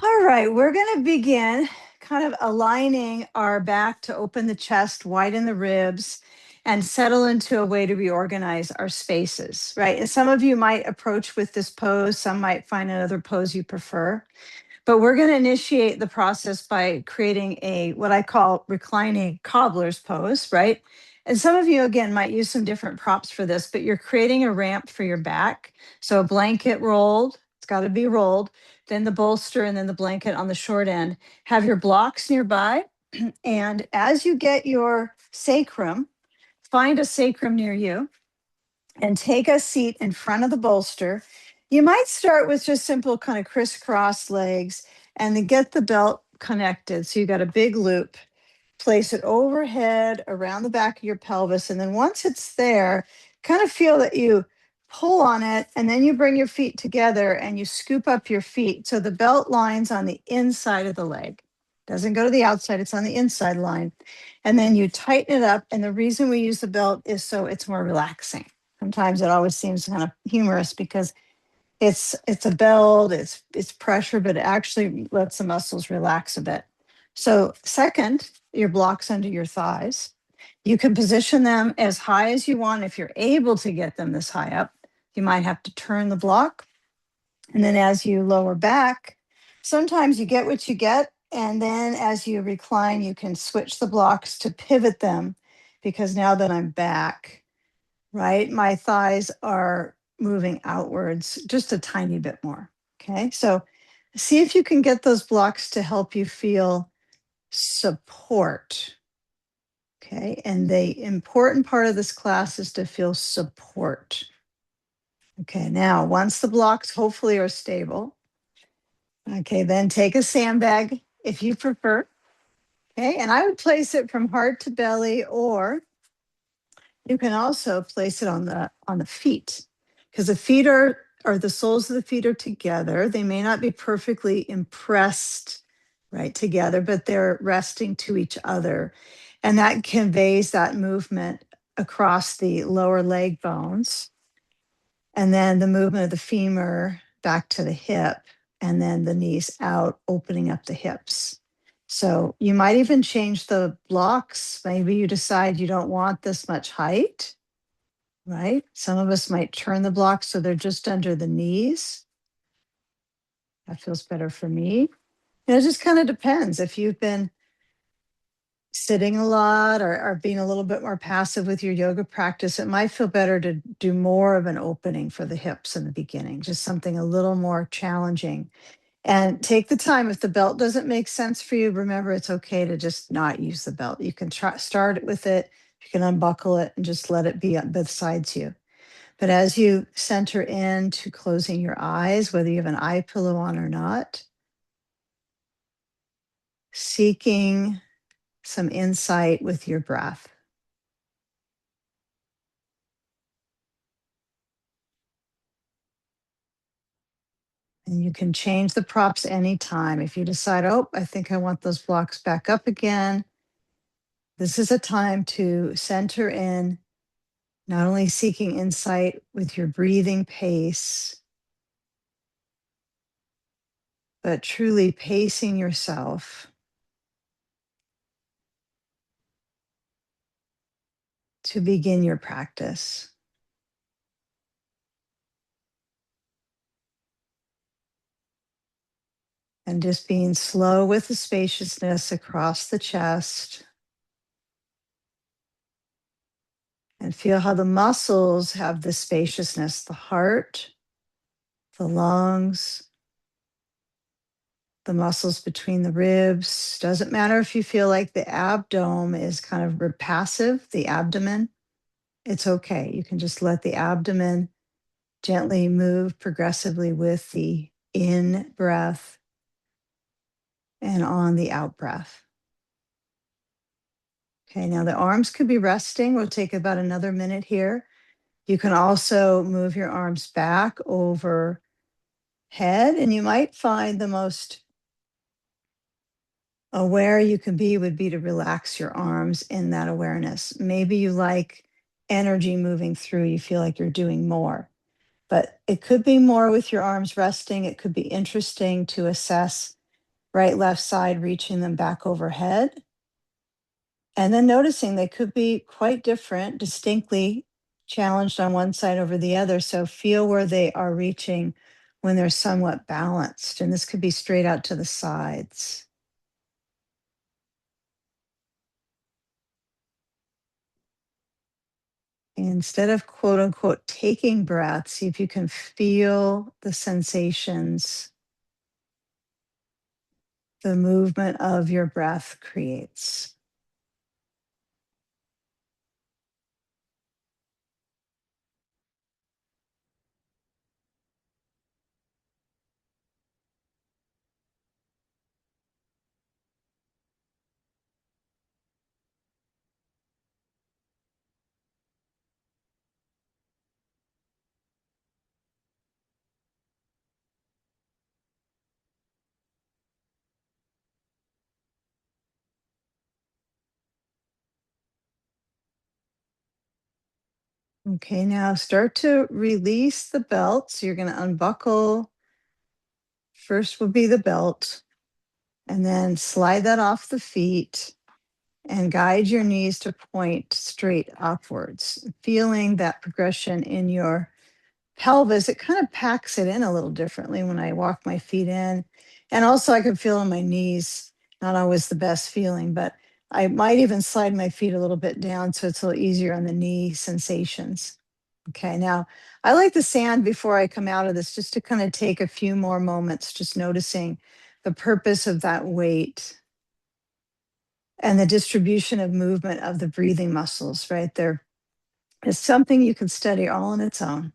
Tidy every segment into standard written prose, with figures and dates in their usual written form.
All right, we're going to begin kind of aligning our back to open the chest, widen the ribs, and settle into a way to reorganize our spaces, right? And some of you might approach with this pose, some might find another pose you prefer. But we're going to initiate the process by creating a what I call reclining cobbler's pose, right? And some of you, again, might use some different props for this, but you're creating a ramp for your back. So a blanket rolled, it's got to be rolled, then the bolster, and then the blanket on the short end. Have your blocks nearby. And as you get your sacrum, find a sacrum near you and take a seat in front of the bolster. You might start with just simple kind of crisscross legs and then get the belt connected. So you got a big loop, place it overhead around the back of your pelvis. And then once it's there, kind of feel that you pull on it and then you bring your feet together and you scoop up your feet. So the belt line's on the inside of the leg. Doesn't go to the outside, it's on the inside line. And then you tighten it up. And the reason we use the belt is so it's more relaxing. Sometimes it always seems kind of humorous because it's a belt, it's pressure, but it actually lets the muscles relax a bit. So second, your blocks under your thighs. You can position them as high as you want if you're able to get them this high up. You might have to turn the block. And then as you lower back, sometimes you get what you get. And then as you recline, you can switch the blocks to pivot them because now that I'm back, right, my thighs are moving outwards just a tiny bit more. Okay. So see if you can get those blocks to help you feel support. Okay. And the important part of this class is to feel support. Okay. Now, once the blocks hopefully are stable, okay, then take a sandbag if you prefer. Okay. And I would place it from heart to belly, or you can also place it on the feet because the feet are the soles of the feet are together. They may not be perfectly impressed right together, but they're resting to each other. And that conveys that movement across the lower leg bones. And then the movement of the femur back to the hip, and then the knees out, opening up the hips. So you might even change the blocks. Maybe you decide you don't want this much height, right? Some of us might turn the blocks so they're just under the knees. That feels better for me. It just kind of depends. If you've been sitting a lot or being a little bit more passive with your yoga practice, it might feel better to do more of an opening for the hips in the beginning, just something a little more challenging. And take the time. If the belt doesn't make sense for you, remember it's okay to just not use the belt. You can start with it, you can unbuckle it and just let it be beside you. But as you center into closing your eyes, whether you have an eye pillow on or not, seeking some insight with your breath. And you can change the props anytime. If you decide, oh, I think I want those blocks back up again, this is a time to center in, not only seeking insight with your breathing pace, but truly pacing yourself to begin your practice. And just being slow with the spaciousness across the chest. And feel how the muscles have the spaciousness, the heart, the lungs, the muscles between the ribs. Doesn't matter if you feel like the abdomen is kind of passive, the abdomen. It's okay. You can just let the abdomen gently move progressively with the in breath and on the out breath. Okay, now the arms could be resting. We'll take about another minute here. You can also move your arms back overhead, and you might find the most aware you can be would be to relax your arms in that awareness. Maybe you like energy moving through, you feel like you're doing more, but it could be more with your arms resting. It could be interesting to assess right, left side, reaching them back overhead. And then noticing they could be quite different, distinctly challenged on one side over the other. So feel where they are reaching when they're somewhat balanced. And this could be straight out to the sides. Instead of quote unquote taking breath, see if you can feel the sensations the movement of your breath creates. Okay, now start to release the belt. So you're going to unbuckle. First will be the belt, and then slide that off the feet and guide your knees to point straight upwards, feeling that progression in your pelvis. It kind of packs it in a little differently when I walk my feet in. And also, I can feel in my knees, not always the best feeling, but I might even slide my feet a little bit down so it's a little easier on the knee sensations. Okay, now I like the sand before I come out of this just to kind of take a few more moments, just noticing the purpose of that weight and the distribution of movement of the breathing muscles, right? There is something you can study all on its own.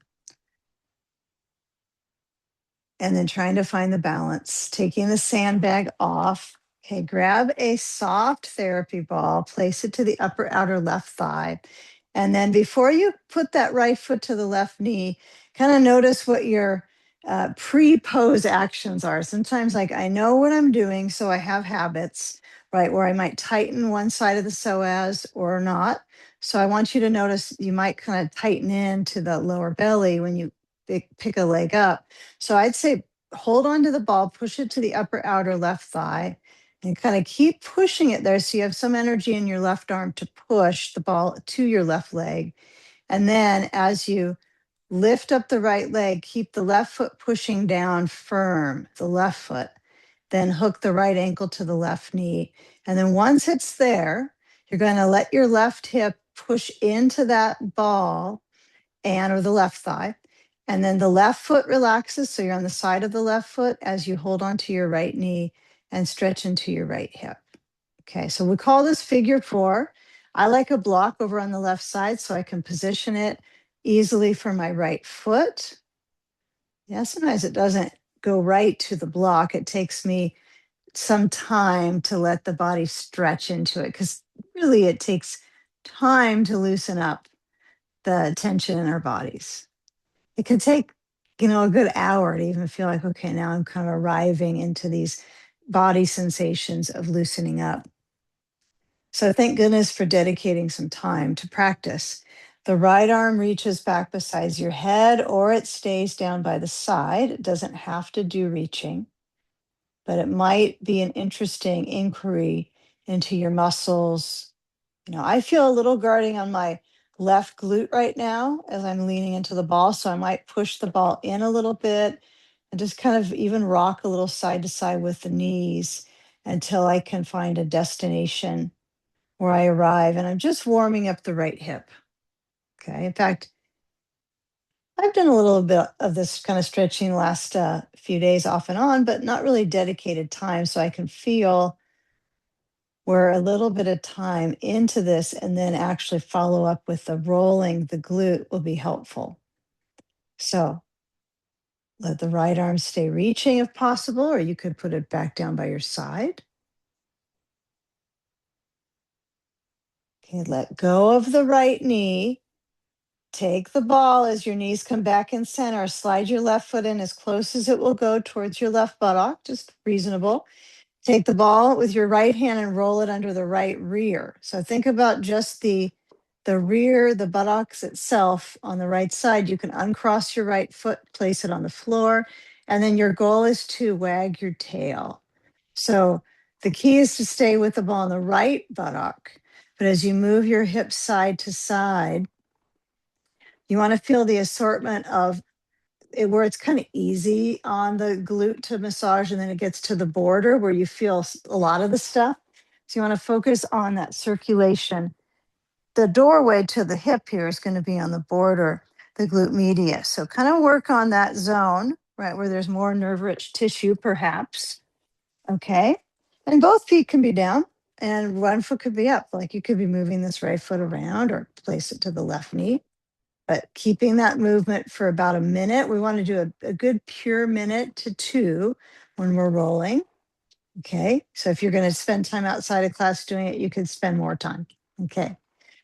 And then trying to find the balance, taking the sandbag off. Okay, grab a soft therapy ball, place it to the upper outer left thigh. And then before you put that right foot to the left knee, kind of notice what your pre pose actions are. Sometimes, like, I know what I'm doing, so I have habits, right, where I might tighten one side of the psoas or not. So I want you to notice you might kind of tighten into the lower belly when you pick a leg up. So I'd say hold on to the ball, push it to the upper outer left thigh, and kind of keep pushing it there so you have some energy in your left arm to push the ball to your left leg. And then as you lift up the right leg, keep the left foot pushing down firm, the left foot. Then hook the right ankle to the left knee. And then once it's there, you're going to let your left hip push into that ball and or the left thigh. And then the left foot relaxes. So you're on the side of the left foot as you hold onto your right knee and stretch into your right hip. Okay, so we call this figure four. I like a block over on the left side so I can position it easily for my right foot. Yeah, sometimes it doesn't go right to the block. It takes me some time to let the body stretch into it because really it takes time to loosen up the tension in our bodies. It can take, a good hour to even feel like, okay, now I'm kind of arriving into these body sensations of loosening up. So thank goodness for dedicating some time to practice. The right arm reaches back beside your head or it stays down by the side. It doesn't have to do reaching, but it might be an interesting inquiry into your muscles. I feel a little guarding on my left glute right now as I'm leaning into the ball. So I might push the ball in a little bit and just kind of even rock a little side to side with the knees until I can find a destination where I arrive. And I'm just warming up the right hip. Okay. In fact, I've done a little bit of this kind of stretching the last few days off and on, but not really dedicated time. So I can feel where a little bit of time into this and then actually follow up with the rolling the glute will be helpful. So let the right arm stay reaching if possible, or you could put it back down by your side. Okay, let go of the right knee. Take the ball as your knees come back in center. Slide your left foot in as close as it will go towards your left buttock, just reasonable. Take the ball with your right hand and roll it under the right rear. So think about just the rear, the buttocks itself on the right side. You can uncross your right foot, place it on the floor, and then your goal is to wag your tail. So the key is to stay with the ball on the right buttock. But as you move your hips side to side, you want to feel the assortment of it, where it's kind of easy on the glute to massage, and then it gets to the border where you feel a lot of the stuff. So you want to focus on that circulation. The doorway to the hip here is going to be on the border, the glute medius. So kind of work on that zone, right, where there's more nerve rich tissue, perhaps. Okay. And both feet can be down and one foot could be up. Like you could be moving this right foot around or place it to the left knee, but keeping that movement for about a minute. We want to do a good pure minute to two when we're rolling. Okay. So if you're going to spend time outside of class doing it, you could spend more time. Okay.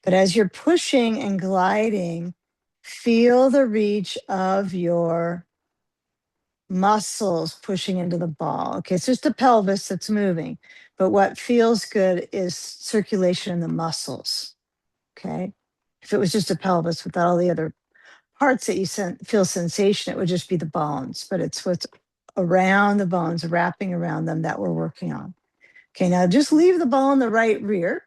But as you're pushing and gliding, feel the reach of your muscles pushing into the ball. Okay, it's just the pelvis that's moving, but what feels good is circulation in the muscles. Okay, if it was just a pelvis without all the other parts that you feel sensation, it would just be the bones, but it's what's around the bones, wrapping around them that we're working on. Okay, now just leave the ball in the right rear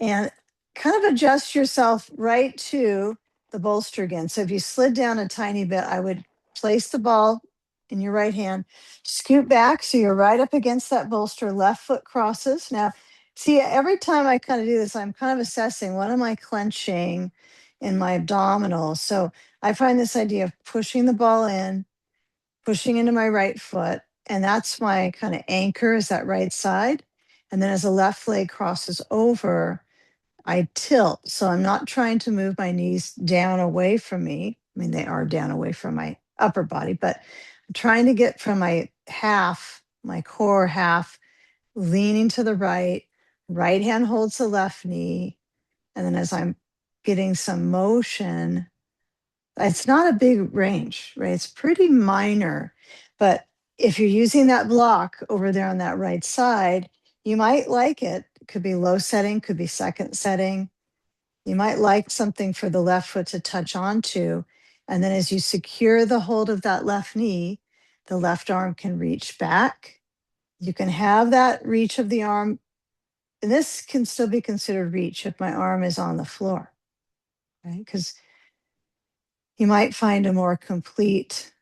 and kind of adjust yourself right to the bolster again. So if you slid down a tiny bit, I would place the ball in your right hand, scoot back so you're right up against that bolster, left foot crosses. Now, see, every time I kind of do this, I'm kind of assessing what am I clenching in my abdominals. So I find this idea of pushing the ball in, pushing into my right foot, and that's my kind of anchor is that right side. And then as the left leg crosses over, I tilt. So I'm not trying to move my knees down away from me. I mean, they are down away from my upper body, but I'm trying to get from my half, my core half, leaning to the right. Right hand holds the left knee. And then as I'm getting some motion, it's not a big range, right? It's pretty minor. But if you're using that block over there on that right side, you might like it. It could be low setting, could be second setting. You might like something for the left foot to touch onto. And then as you secure the hold of that left knee, the left arm can reach back. You can have that reach of the arm. And this can still be considered reach if my arm is on the floor, right? Because you might find a more complete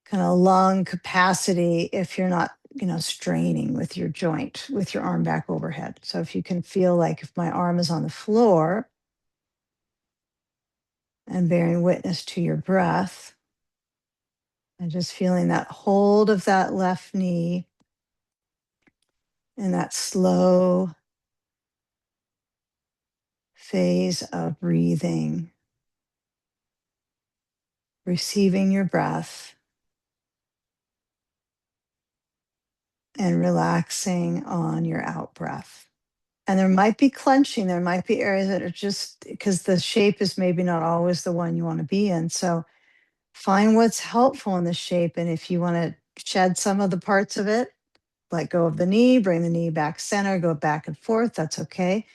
kind of lung capacity if you're not, straining with your joint, with your arm back overhead. So if you can feel like if my arm is on the floor and bearing witness to your breath, and just feeling that hold of that left knee and that slow phase of breathing, receiving your breath and relaxing on your out breath. And there might be clenching, there might be areas that are just because the shape is maybe not always the one you want to be in. So find what's helpful in the shape. And if you want to shed some of the parts of it, let go of the knee, bring the knee back center, go back and forth, that's okay.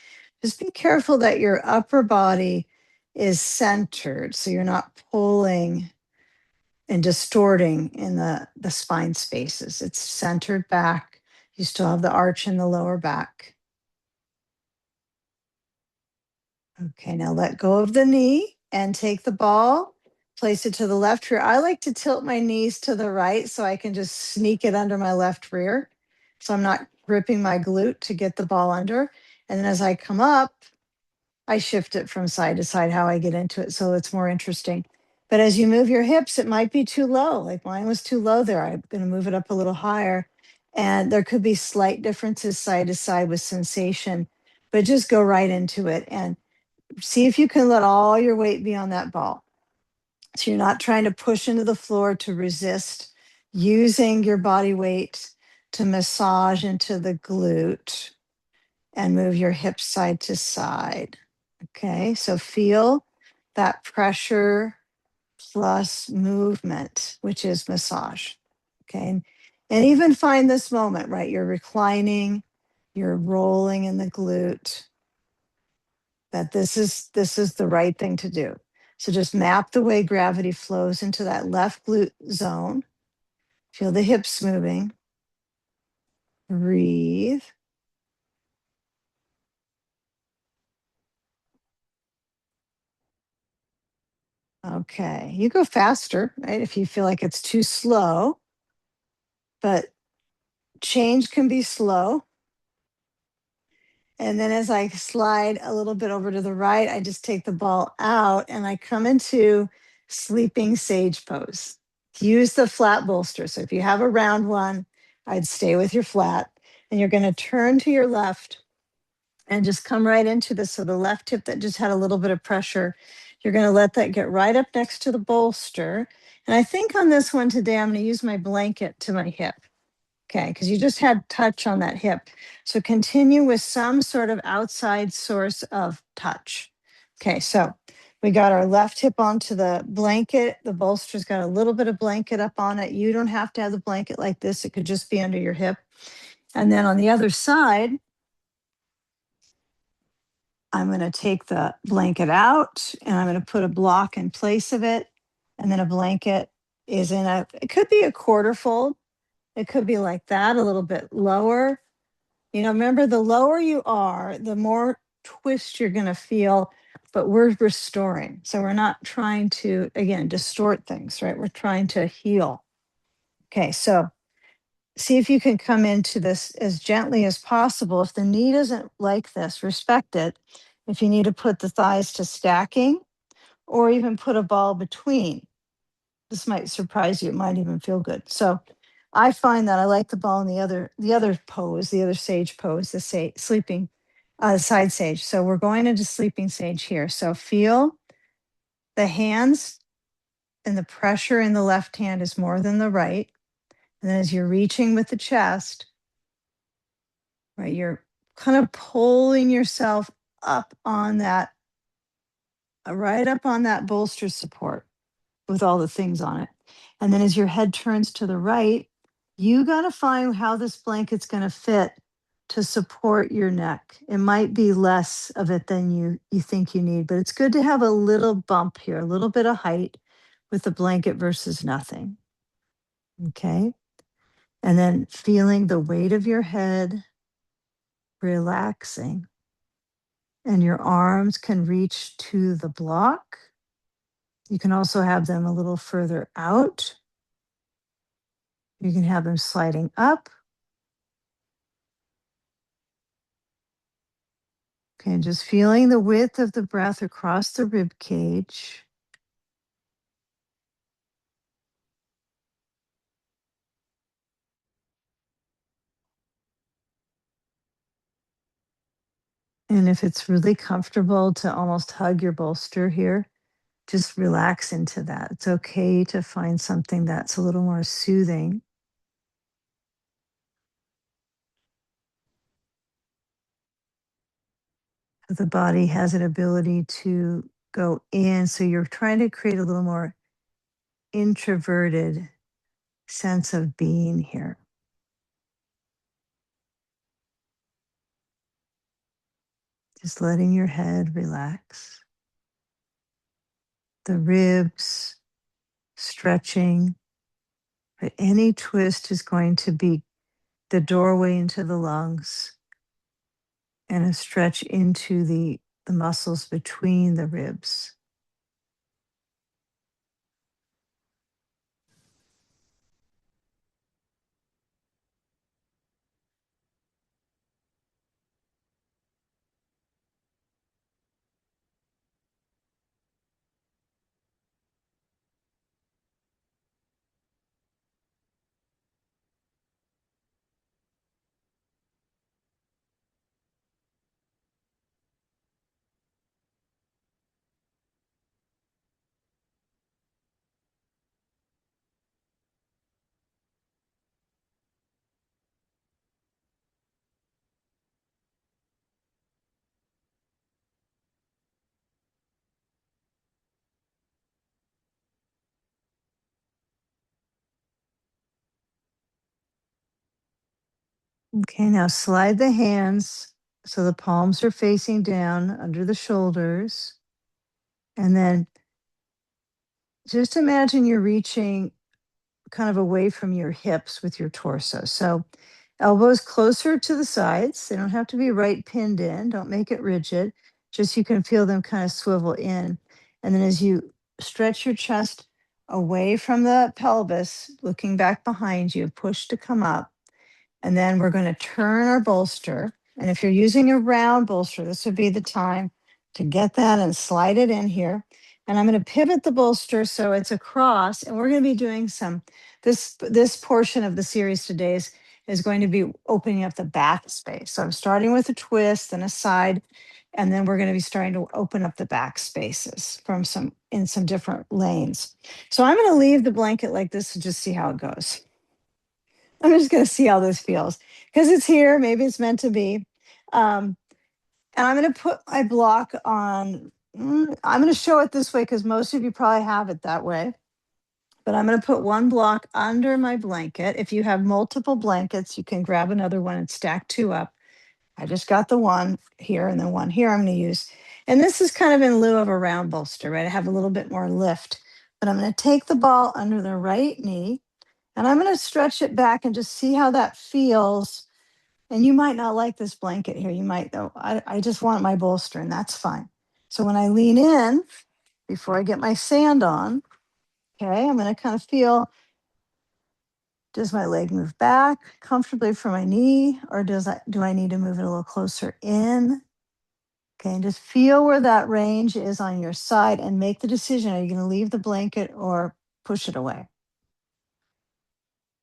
Just be careful that your upper body is centered so you're not pulling and distorting in the spine spaces. It's centered back. You still have the arch in the lower back. Okay, now let go of the knee and take the ball, place it to the left rear. I like to tilt my knees to the right so I can just sneak it under my left rear. So I'm not gripping my glute to get the ball under. And then as I come up, I shift it from side to side how I get into it. So it's more interesting. But as you move your hips, it might be too low. Like mine was too low there. I'm going to move it up a little higher. And there could be slight differences side to side with sensation, but just go right into it and see if you can let all your weight be on that ball. So you're not trying to push into the floor to resist, using your body weight to massage into the glute and move your hips side to side. Okay, so feel that pressure plus movement, which is massage. Okay, and even find this moment, right? You're reclining, you're rolling in the glute, that this is the right thing to do. So just map the way gravity flows into that left glute zone. Feel the hips moving. Breathe. Okay, you go faster, right? If you feel like it's too slow, but change can be slow. And then as I slide a little bit over to the right, I just take the ball out and I come into sleeping sage pose. Use the flat bolster. So if you have a round one, I'd stay with your flat. And you're going to turn to your left and just come right into this. So the left hip that just had a little bit of pressure, you're going to let that get right up next to the bolster. And I think on this one today, I'm going to use my blanket to my hip. Okay, because you just had touch on that hip. So continue with some sort of outside source of touch. Okay, so we got our left hip onto the blanket. The bolster's got a little bit of blanket up on it. You don't have to have the blanket like this. It could just be under your hip. And then on the other side, I'm going to take the blanket out and I'm going to put a block in place of it. And then a blanket is in a, it could be a quarter fold. It could be like that, a little bit lower. You know, remember, the lower you are, the more twist you're going to feel, but we're restoring. So we're not trying to, again, distort things, right? We're trying to heal. Okay, so see if you can come into this as gently as possible. If the knee doesn't like this, respect it. If you need to put the thighs to stacking or even put a ball between, this might surprise you. It might even feel good. So I find that I like the ball in the other pose, the other sage pose, the sleeping side sage. So we're going into sleeping sage here. So feel the hands, and the pressure in the left hand is more than the right. And then as you're reaching with the chest, right, you're kind of pulling yourself up on that, right up on that bolster support with all the things on it. And then as your head turns to the right, you got to find how this blanket's going to fit to support your neck. It might be less of it than you think you need, but it's good to have a little bump here, a little bit of height with the blanket versus nothing. Okay? And then feeling the weight of your head relaxing, and your arms can reach to the block. You can also have them a little further out. You can have them sliding up. Okay, and just feeling the width of the breath across the rib cage. And if it's really comfortable to almost hug your bolster here, just relax into that. It's okay to find something that's a little more soothing. The body has an ability to go in. So you're trying to create a little more introverted sense of being here. Just letting your head relax. The ribs stretching, but any twist is going to be the doorway into the lungs and a stretch into the muscles between the ribs. Okay, now slide the hands so the palms are facing down under the shoulders. And then just imagine you're reaching kind of away from your hips with your torso. So Elbows closer to the sides. They don't have to be right pinned in. Don't make it rigid. Just you can feel them kind of swivel in. And then as you stretch your chest away from the pelvis, looking back behind you, push to come up. And then we're going to turn our bolster. And if you're using a round bolster, this would be the time to get that and slide it in here. And I'm going to pivot the bolster so it's across. And we're going to be doing this portion of the series today is going to be opening up the back space. So I'm starting with a twist and a side, and then we're going to be starting to open up the back spaces in some different lanes. So I'm going to leave the blanket like this and just see how it goes. I'm just going to see how this feels because it's here. Maybe it's meant to be. And I'm going to put my block on. I'm going to show it this way because most of you probably have it that way. But I'm going to put one block under my blanket. If you have multiple blankets, you can grab another one and stack two up. I just got the one here and then one here I'm going to use. And this is kind of in lieu of a round bolster, right? I have a little bit more lift. But I'm going to take the ball under the right knee and I'm going to stretch it back and just see how that feels. And you might not like this blanket here. You might, though. I just want my bolster, and that's fine. So when I lean in, before I get my sand on, okay, I'm going to kind of feel, does my leg move back comfortably from my knee, or do I need to move it a little closer in? Okay, and just feel where that range is on your side and make the decision. Are you going to leave the blanket or push it away?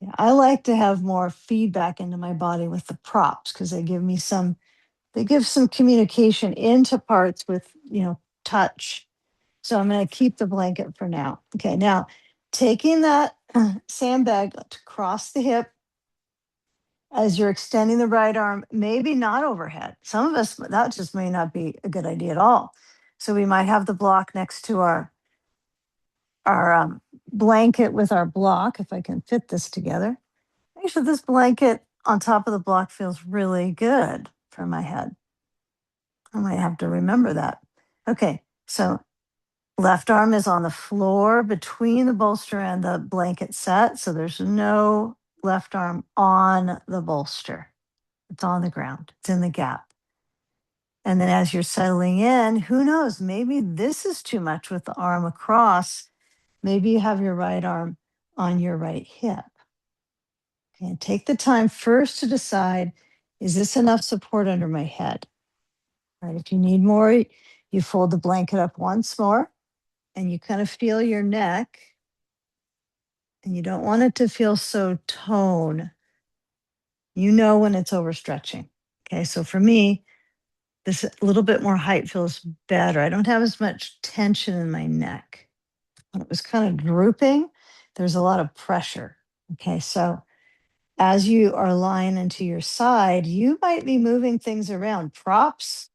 Yeah, I like to have more feedback into my body with the props because they give some communication into parts with, touch. So I'm going to keep the blanket for now. Okay, now taking that sandbag to cross the hip as you're extending the right arm, maybe not overhead. Some of us, that just may not be a good idea at all. So we might have the block next to our blanket with our block, if I can fit this together. Actually, this blanket on top of the block feels really good for my head. I might have to remember that. Okay, so left arm is on the floor between the bolster and the blanket set. So there's no left arm on the bolster. It's on the ground, it's in the gap. And then as you're settling in, who knows, maybe this is too much with the arm across. Maybe you have your right arm on your right hip. And take the time first to decide, is this enough support under my head? Right. If you need more, you fold the blanket up once more and you kind of feel your neck. And you don't want it to feel so tone. You know when it's overstretching. Okay. So for me, this a little bit more height feels better. I don't have as much tension in my neck. When it was kind of drooping, there's a lot of pressure. Okay. So as you are lying into your side, you might be moving things around, props,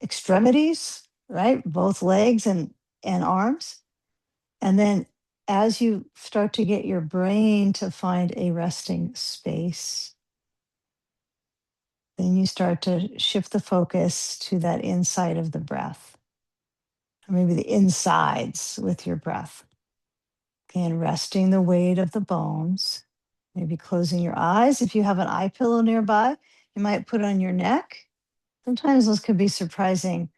extremities, right? Both legs and arms. And then as you start to get your brain to find a resting space, then you start to shift the focus to that inside of the breath, or maybe the insides with your breath. Okay, and resting the weight of the bones, maybe closing your eyes. If you have an eye pillow nearby, you might put it on your neck. Sometimes those could be surprising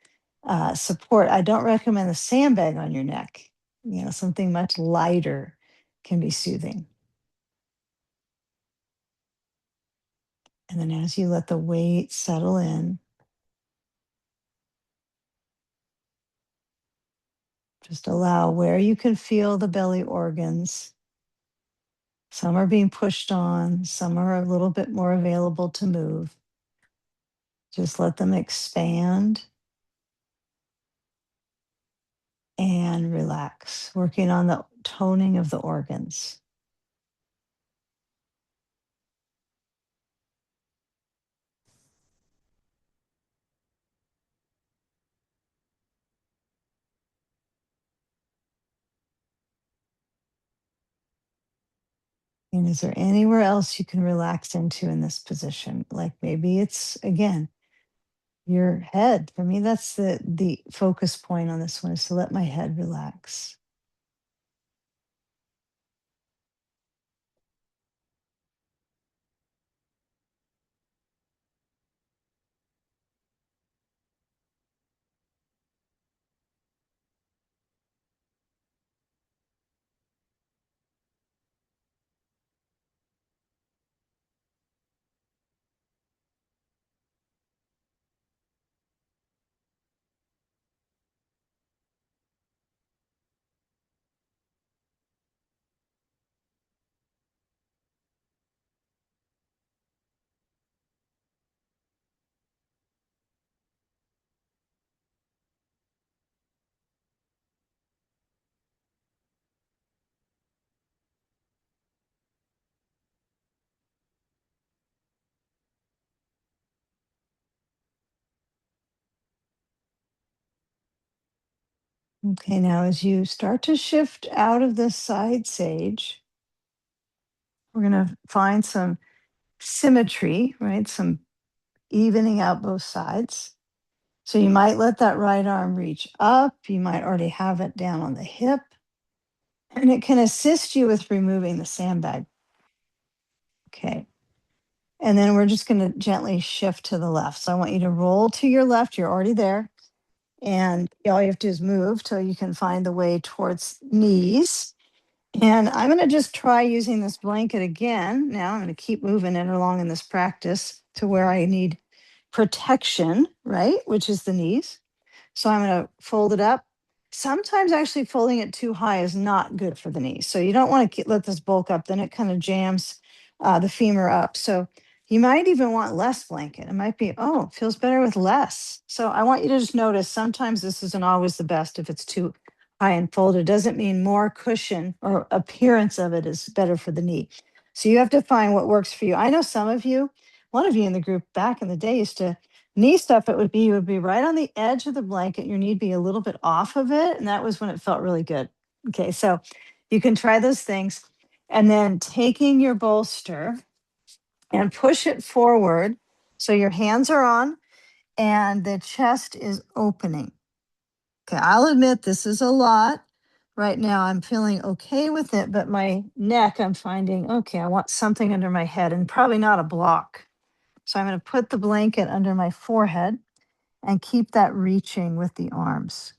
support. I don't recommend the sandbag on your neck. Something much lighter can be soothing. And then as you let the weight settle in, just allow where you can feel the belly organs. Some are being pushed on, some are a little bit more available to move. Just let them expand and relax, working on the toning of the organs. And is there anywhere else you can relax into in this position? Like maybe it's, again, your head. For me, that's the focus point on this one, is to let my head relax. Okay, now as you start to shift out of the side sage, we're going to find some symmetry, right? Some evening out both sides. So you might let that right arm reach up. You might already have it down on the hip. And it can assist you with removing the sandbag. Okay. And then we're just going to gently shift to the left. So I want you to roll to your left. You're already there. And all you have to do is move till you can find the way towards knees. And I'm going to just try using this blanket again. Now I'm going to keep moving it along in this practice to where I need protection, right? Which is the knees. So I'm going to fold it up. Sometimes actually folding it too high is not good for the knees. So you don't want to let this bulk up, then it kind of jams the femur up. So you might even want less blanket. It might be, oh, it feels better with less. So I want you to just notice sometimes this isn't always the best if it's too high and folded. Doesn't mean more cushion or appearance of it is better for the knee. So you have to find what works for you. I know some of you, one of you in the group back in the day used to knee stuff. It would be, you would be right on the edge of the blanket. Your knee would be a little bit off of it. And that was when it felt really good. Okay. So you can try those things. And then taking your bolster and push it forward. So your hands are on and the chest is opening. Okay. I'll admit this is a lot. Right now, I'm feeling okay with it, but my neck, I'm finding, okay, I want something under my head and probably not a block. So I'm going to put the blanket under my forehead and keep that reaching with the arms.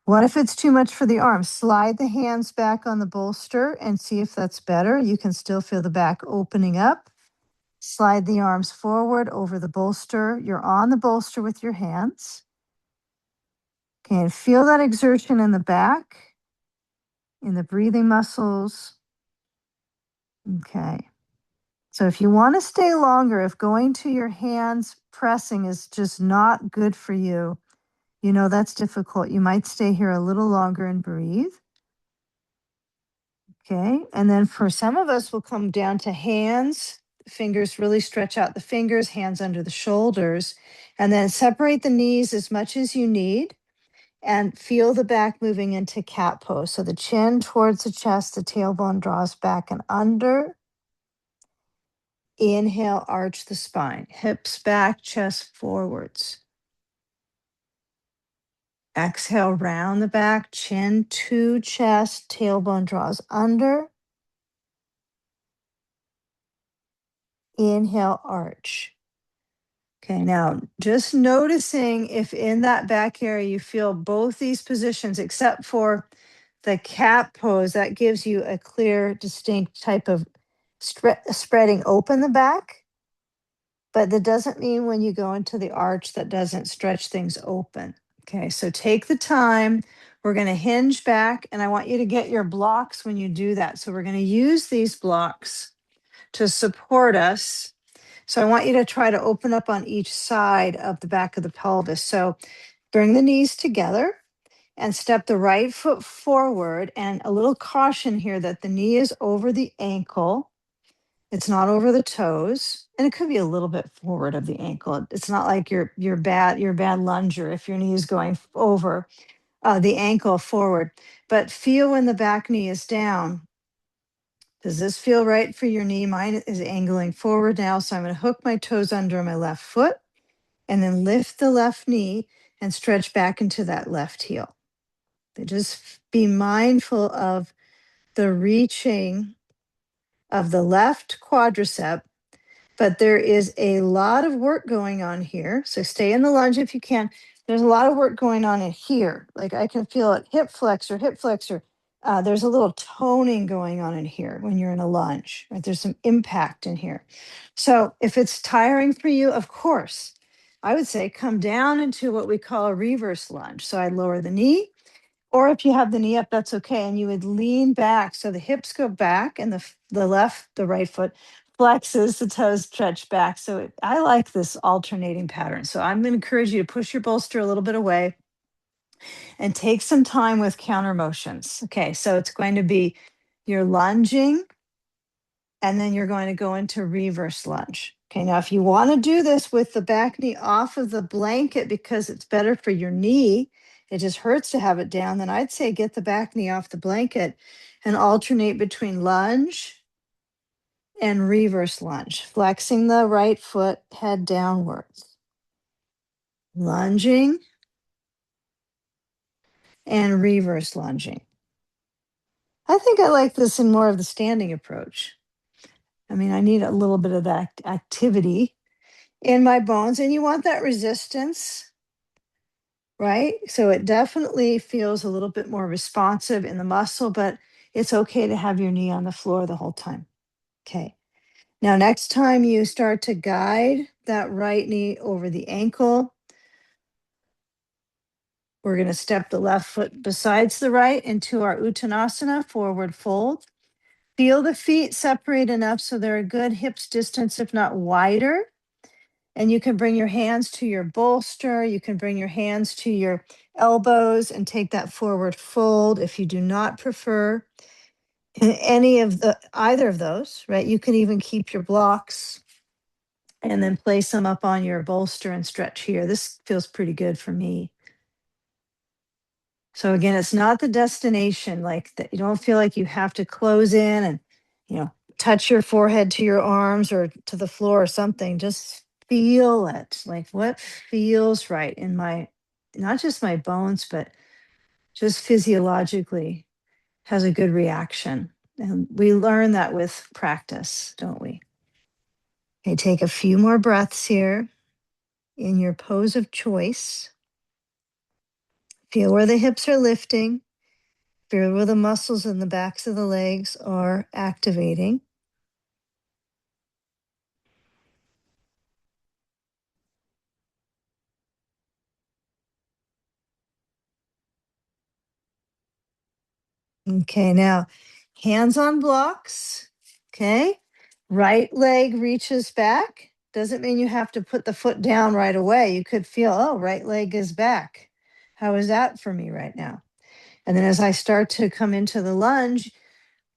What if it's too much for the arms? Slide the hands back on the bolster and see if that's better. You can still feel the back opening up. Slide the arms forward over the bolster. You're on the bolster with your hands. Okay, and feel that exertion in the back, in the breathing muscles. Okay. So if you want to stay longer, if going to your hands pressing is just not good for you, you know that's difficult. You might stay here a little longer and breathe. Okay. And then for some of us, we'll come down to hands, fingers, really stretch out the fingers, hands under the shoulders, and then separate the knees as much as you need and feel the back moving into cat pose. So the chin towards the chest, the tailbone draws back and under. Inhale, arch the spine, hips back, chest forwards. Exhale, round the back, chin to chest, tailbone draws under. Inhale, arch. Okay, now just noticing if in that back area you feel both these positions, except for the cat pose, that gives you a clear, distinct type of spreading open the back. But that doesn't mean when you go into the arch, that doesn't stretch things open. Okay, so take the time. We're going to hinge back, and I want you to get your blocks when you do that. So we're going to use these blocks to support us. So I want you to try to open up on each side of the back of the pelvis. So bring the knees together and step the right foot forward. And a little caution here that the knee is over the ankle. It's not over the toes. And it could be a little bit forward of the ankle. It's not like you're a bad lunger if your knee is going over the ankle forward. But feel when the back knee is down. Does this feel right for your knee? Mine is angling forward now. So I'm going to hook my toes under my left foot and then lift the left knee and stretch back into that left heel. Just be mindful of the reaching of the left quadricep, but there is a lot of work going on here. So stay in the lunge if you can. There's a lot of work going on in here. Like I can feel it, hip flexor, hip flexor. There's a little toning going on in here when you're in a lunge, right? There's some impact in here. So if it's tiring for you, of course, I would say come down into what we call a reverse lunge. So I'd lower the knee, or if you have the knee up, that's okay. And you would lean back. So the hips go back and the right foot flexes, the toes stretch back. So I like this alternating pattern. So I'm going to encourage you to push your bolster a little bit away and take some time with counter motions. Okay, so it's going to be you're lunging and then you're going to go into reverse lunge. Okay, now if you want to do this with the back knee off of the blanket because it's better for your knee it just hurts to have it down, then I'd say get the back knee off the blanket and alternate between lunge and reverse lunge, flexing the right foot, head downwards, lunging and reverse lunging. I think I like this in more of the standing approach. I mean, I need a little bit of that activity in my bones, and you want that resistance, right? So it definitely feels a little bit more responsive in the muscle, but it's okay to have your knee on the floor the whole time. Okay. Now, next time you start to guide that right knee over the ankle, we're going to step the left foot besides the right into our Uttanasana, forward fold. Feel the feet separate enough so they're a good hips distance, if not wider. And you can bring your hands to your bolster. You can bring your hands to your elbows and take that forward fold if you do not prefer any of the either of those, right? You can even keep your blocks and then place them up on your bolster and stretch here. This feels pretty good for me. So again, it's not the destination, like that. You don't feel like you have to close in and, touch your forehead to your arms or to the floor or something. Just feel it. Like what feels right in my, not just my bones, but just physiologically has a good reaction. And we learn that with practice, don't we? Okay, take a few more breaths here in your pose of choice. Feel where the hips are lifting. Feel where the muscles in the backs of the legs are activating. Okay, now hands on blocks. Okay, right leg reaches back. Doesn't mean you have to put the foot down right away. You could feel, oh, right leg is back. How is that for me right now? And then as I start to come into the lunge,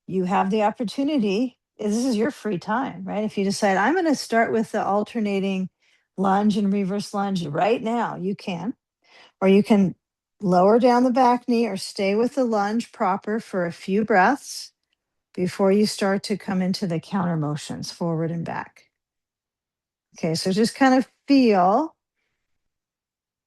you have the opportunity. This is your free time, right? If you decide, I'm going to start with the alternating lunge and reverse lunge right now, you can. Or you can lower down the back knee or stay with the lunge proper for a few breaths before you start to come into the counter motions forward and back. Okay, so just kind of feel,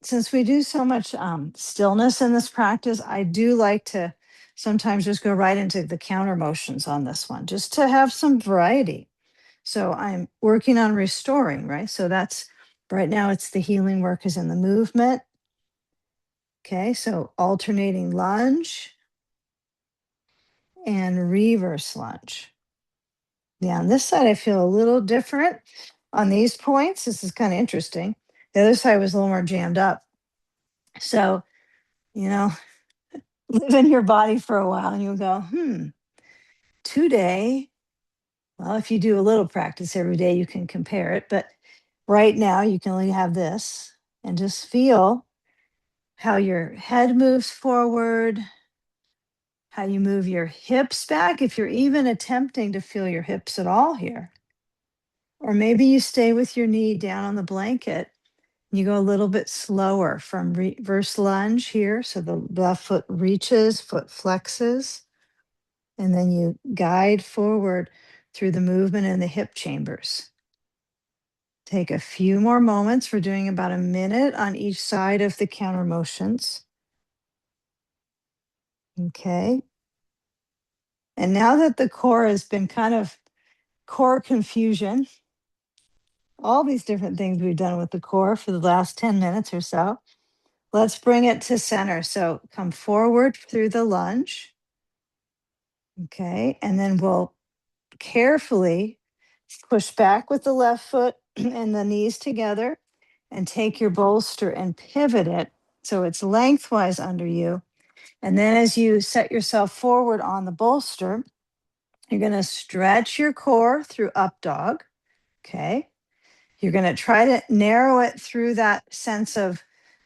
since we do so much stillness in this practice, I do like to sometimes just go right into the counter motions on this one, just to have some variety. So I'm working on restoring, right? So that's right now, it's the healing work is in the movement. Okay, so alternating lunge and reverse lunge. Yeah, on this side, I feel a little different on these points. This is kind of interesting. The other side was a little more jammed up. So, you know, live in your body for a while and you'll go, today, well, if you do a little practice every day, you can compare it. But right now, you can only have this and just feel how your head moves forward, how you move your hips back, if you're even attempting to feel your hips at all here. Or maybe you stay with your knee down on the blanket. You go a little bit slower from reverse lunge here. So the left foot reaches, foot flexes, and then you guide forward through the movement in the hip chambers. Take a few more moments. We're doing about a minute on each side of the counter motions. Okay. And now that the core has been kind of core confusion, all these different things we've done with the core for the last 10 minutes or so, let's bring it to center. So come forward through the lunge. Okay. And then we'll carefully push back with the left foot and the knees together and take your bolster and pivot it so it's lengthwise under you. And then as you set yourself forward on the bolster, you're going to stretch your core through up dog. Okay. You're going to try to narrow it through that sense of,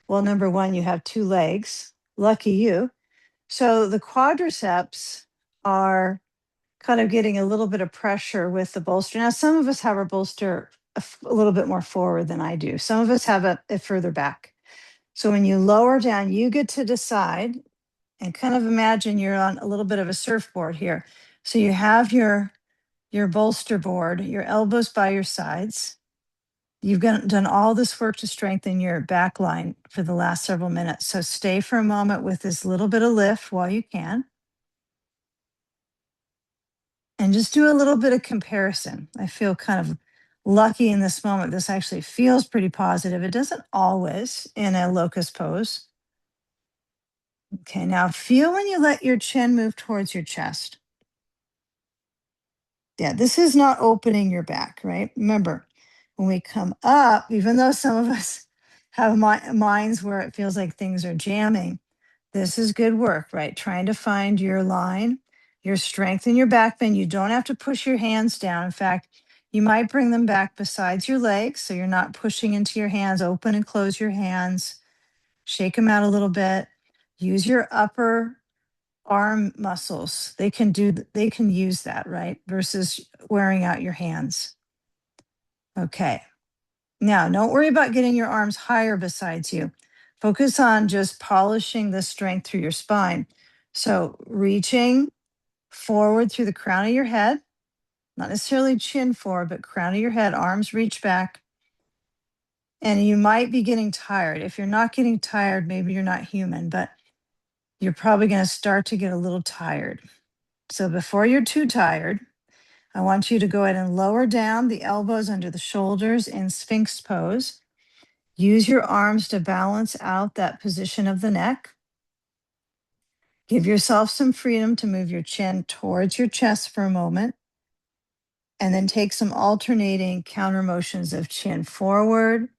well, number one, you have two legs. Lucky you. So the quadriceps are kind of getting a little bit of pressure with the bolster. Now, some of us have our bolster a little bit more forward than I do. Some of us have it further back. So when you lower down, you get to decide and kind of imagine you're on a little bit of a surfboard here. So you have your bolster board, your elbows by your sides. You've done all this work to strengthen your back line for the last several minutes. So stay for a moment with this little bit of lift while you can. And just do a little bit of comparison. I feel kind of lucky in this moment. This actually feels pretty positive. It doesn't always in a locust pose. Okay, now feel when you let your chin move towards your chest. Yeah, this is not opening your back, right? Remember, when we come up, even though some of us have minds where it feels like things are jamming, this is good work, right? Trying to find your line, your strength in your back bend. You don't have to push your hands down. In fact, you might bring them back besides your legs so you're not pushing into your hands. Open and close your hands, shake them out a little bit. Use your upper arm muscles. They can use that, right? Versus wearing out your hands. Okay. Now, don't worry about getting your arms higher besides you. Focus on just polishing the strength through your spine. So, reaching forward through the crown of your head, not necessarily chin forward, but crown of your head, arms reach back. And you might be getting tired. If you're not getting tired, maybe you're not human, but you're probably going to start to get a little tired. So, before you're too tired, I want you to go ahead and lower down the elbows under the shoulders in Sphinx pose. Use your arms to balance out that position of the neck. Give yourself some freedom to move your chin towards your chest for a moment. And then take some alternating counter motions of chin forward,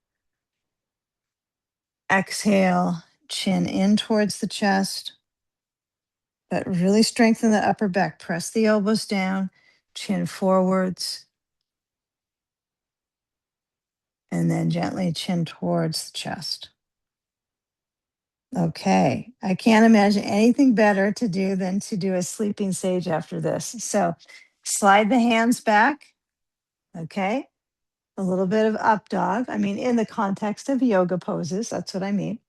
exhale, chin in towards the chest. But really strengthen the upper back. Press the elbows down, chin forwards, and then gently chin towards the chest. Okay, I can't imagine anything better to do than to do a sleeping sage after this. So slide the hands back. Okay, a little bit of up dog. I mean, in the context of yoga poses, that's what I mean.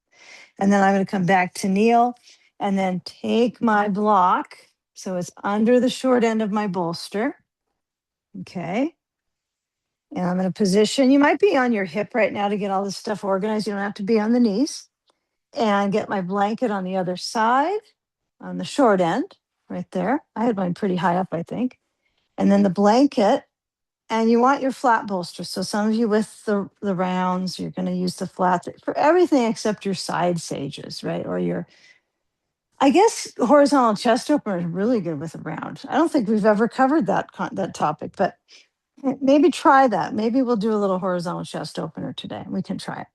And then I'm going to come back to kneel and then take my block. So it's under the short end of my bolster. Okay. And I'm going to position. You might be on your hip right now to get all this stuff organized. You don't have to be on the knees. And get my blanket on the other side, on the short end, right there. I had mine pretty high up, I think. And then the blanket, and you want your flat bolster. So some of you with the rounds, you're going to use the flats for everything except your side sages, right? Or your, I guess horizontal chest opener is really good with a round. I don't think we've ever covered that topic, but maybe try that. Maybe we'll do a little horizontal chest opener today. We can try it.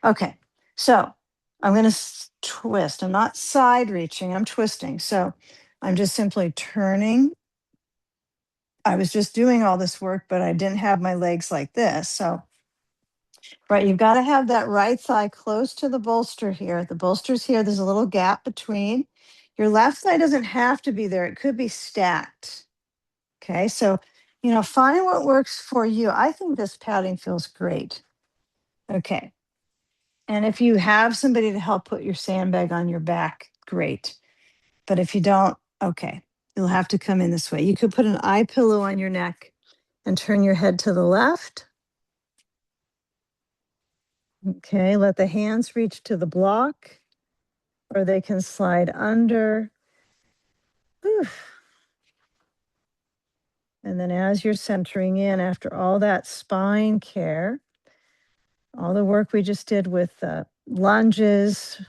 Okay, so I'm going to twist. I'm not side reaching, I'm twisting. So I'm just simply turning. I was just doing all this work, but I didn't have my legs like this. So, right, you've got to have that right thigh close to the bolster here. The bolster's here. There's a little gap between. Your left thigh doesn't have to be there, it could be stacked. Okay, so, find what works for you. I think this padding feels great. Okay. And if you have somebody to help put your sandbag on your back, great. But if you don't, okay, you'll have to come in this way. You could put an eye pillow on your neck and turn your head to the left. Okay, let the hands reach to the block, or they can slide under. Whew. And then as you're centering in, after all that spine care, all the work we just did with lunges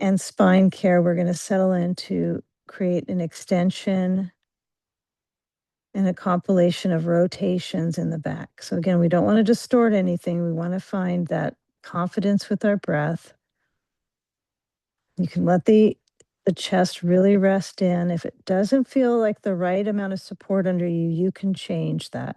and spine care, we're going to settle in to create an extension and a compilation of rotations in the back. So again, we don't want to distort anything. We want to find that confidence with our breath. You can let the chest really rest in. If it doesn't feel like the right amount of support under you, you can change that.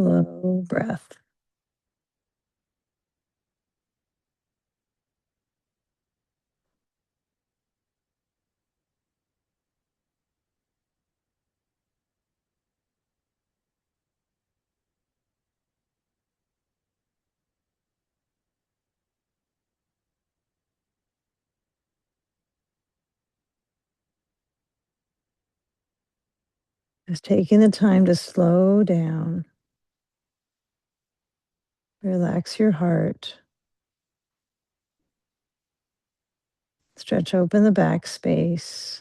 Slow breath. Just taking the time to slow down, relax your heart, stretch open the back space.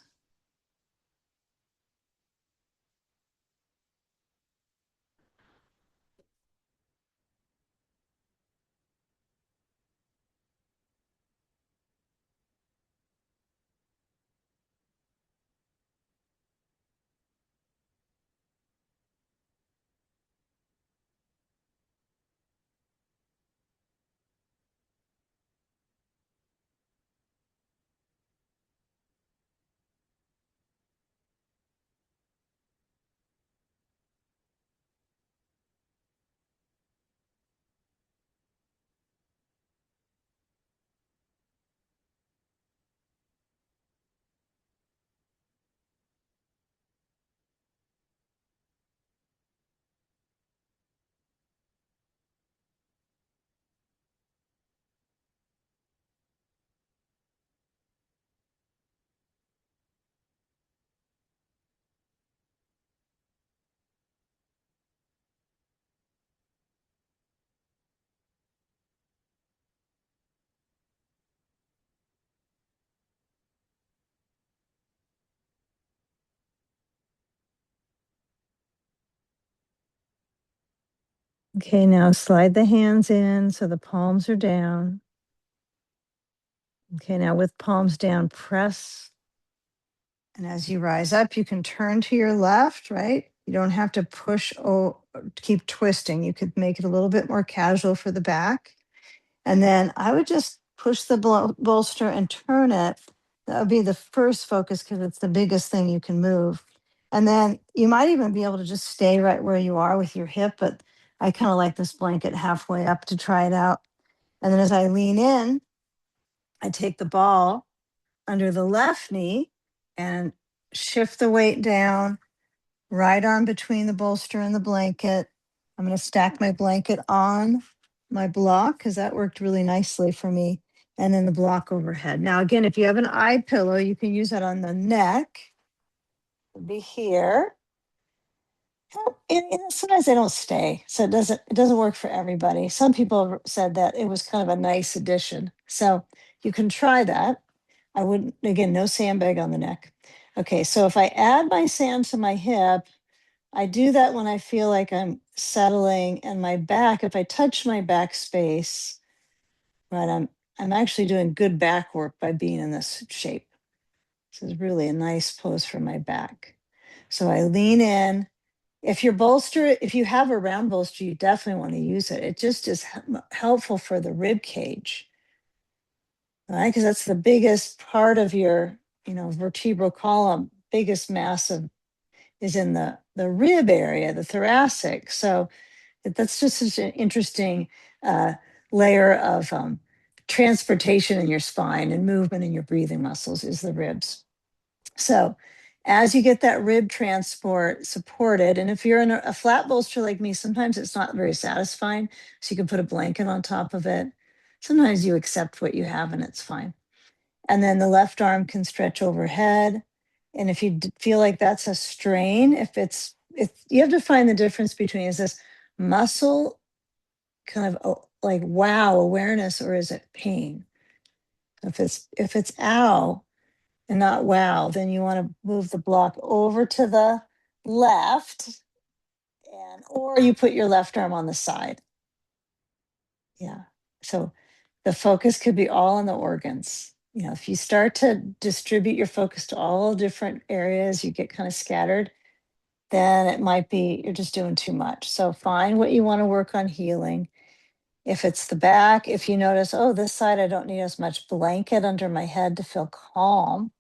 Okay, now slide the hands in so the palms are down. Okay, now with palms down, press. And as you rise up, you can turn to your left, right? You don't have to push or keep twisting. You could make it a little bit more casual for the back. And then I would just push the bolster and turn it. That would be the first focus because it's the biggest thing you can move. And then you might even be able to just stay right where you are with your hip, but I kind of like this blanket halfway up to try it out. And then as I lean in, I take the ball under the left knee and shift the weight down, right arm between the bolster and the blanket. I'm going to stack my blanket on my block because that worked really nicely for me. And then the block overhead. Now, again, if you have an eye pillow, you can use that on the neck. It'll be here. Sometimes they don't stay, so it doesn't work for everybody. Some people have said that it was kind of a nice addition, so you can try that. I wouldn't, again, no sandbag on the neck. Okay, so if I add my sand to my hip, I do that when I feel like I'm settling, and my back, if I touch my back space, right, I'm actually doing good back work by being in this shape. This is really a nice pose for my back. So I lean in. If your bolster, if you have a round bolster, you definitely want to use it. It just is helpful for the rib cage, right? Because that's the biggest part of your, vertebral column. Biggest mass is in the rib area, the thoracic. So that's just such an interesting uh, layer of transportation in your spine and movement in your breathing muscles is the ribs. So as you get that rib transport supported, and if you're in a flat bolster like me, sometimes it's not very satisfying. So you can put a blanket on top of it. Sometimes you accept what you have and it's fine. And then the left arm can stretch overhead. And if you feel like that's a strain, if you have to find the difference between, is this muscle kind of like wow awareness, or is it pain? If it's ow and not wow, then you want to move the block over to the left, and or you put your left arm on the side. Yeah. So the focus could be all on the organs. If you start to distribute your focus to all different areas, you get kind of scattered, then it might be you're just doing too much. So find what you want to work on healing. If it's the back, if you notice, oh, this side, I don't need as much blanket under my head to feel calm.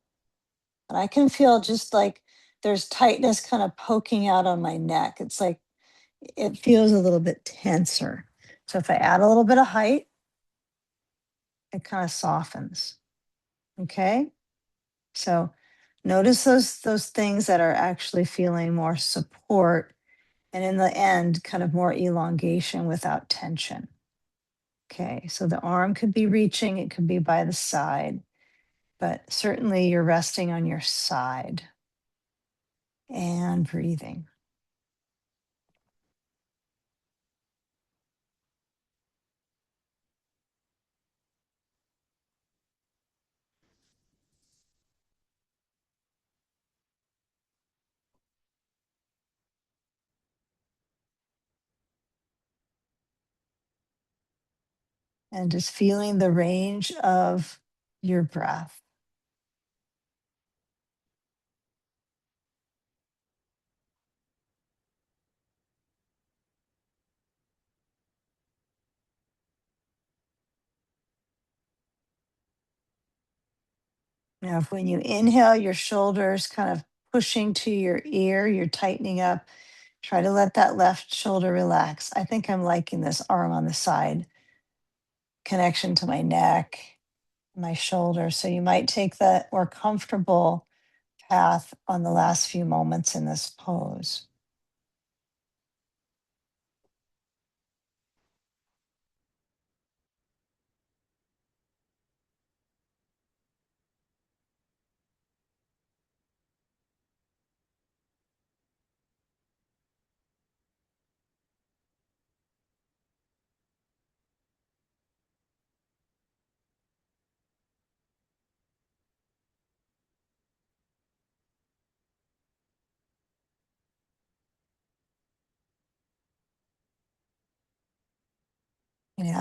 And I can feel just like there's tightness kind of poking out on my neck. It's like it feels a little bit tenser. So if I add a little bit of height, it kind of softens. Okay. So notice those things that are actually feeling more support, and in the end, kind of more elongation without tension. Okay. So the arm could be reaching, it could be by the side, but certainly you're resting on your side. And breathing. And just feeling the range of your breath. Now, if when you inhale, your shoulders kind of pushing to your ear, you're tightening up. Try to let that left shoulder relax. I think I'm liking this arm on the side connection to my neck, my shoulder. So you might take the more comfortable path on the last few moments in this pose.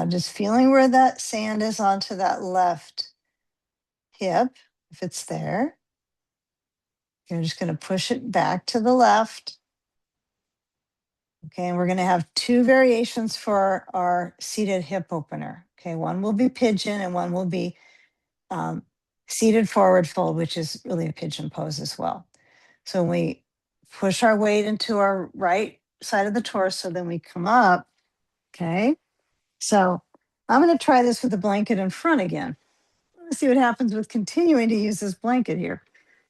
Just feeling where that sand is onto that left hip, if it's there. You're just going to push it back to the left. Okay, and we're going to have two variations for our seated hip opener. Okay, one will be pigeon and one will be um, seated forward fold, which is really a pigeon pose as well. So we push our weight into our right side of the torso, then we come up. Okay, so I'm going to try this with the blanket in front again. Let's see what happens with continuing to use this blanket here.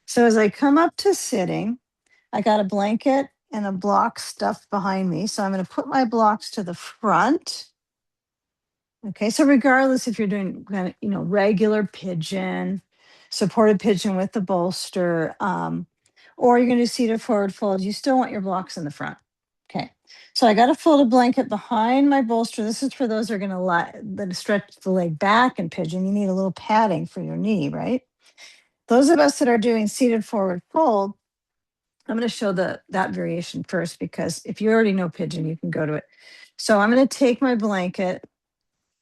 So as I come up to sitting, I got a blanket and a block stuffed behind me. So I'm going to put my blocks to the front. Okay, so regardless if you're doing kind of, regular pigeon, supported pigeon with the bolster, or you're going to do seated forward fold, you still want your blocks in the front. Okay, so I got a folded blanket behind my bolster. This is for those who are going to stretch the leg back in pigeon. You need a little padding for your knee, right? Those of us that are doing seated forward fold, I'm going to show that variation first because if you already know pigeon, you can go to it. So I'm going to take my blanket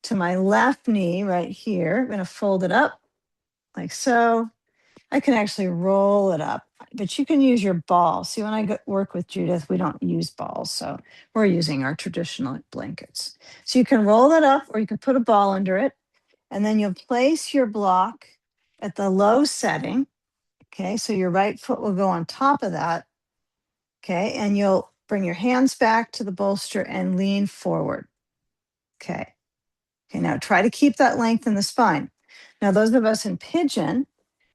to my left knee right here. I'm going to fold it up like so. I can actually roll it up, but you can use your ball. See, when I work with Judith, we don't use balls. So we're using our traditional blankets. So you can roll it up or you can put a ball under it. And then you'll place your block at the low setting. Okay, so your right foot will go on top of that. Okay, and you'll bring your hands back to the bolster and lean forward. Okay. Okay, now try to keep that length in the spine. Now, those of us in pigeon,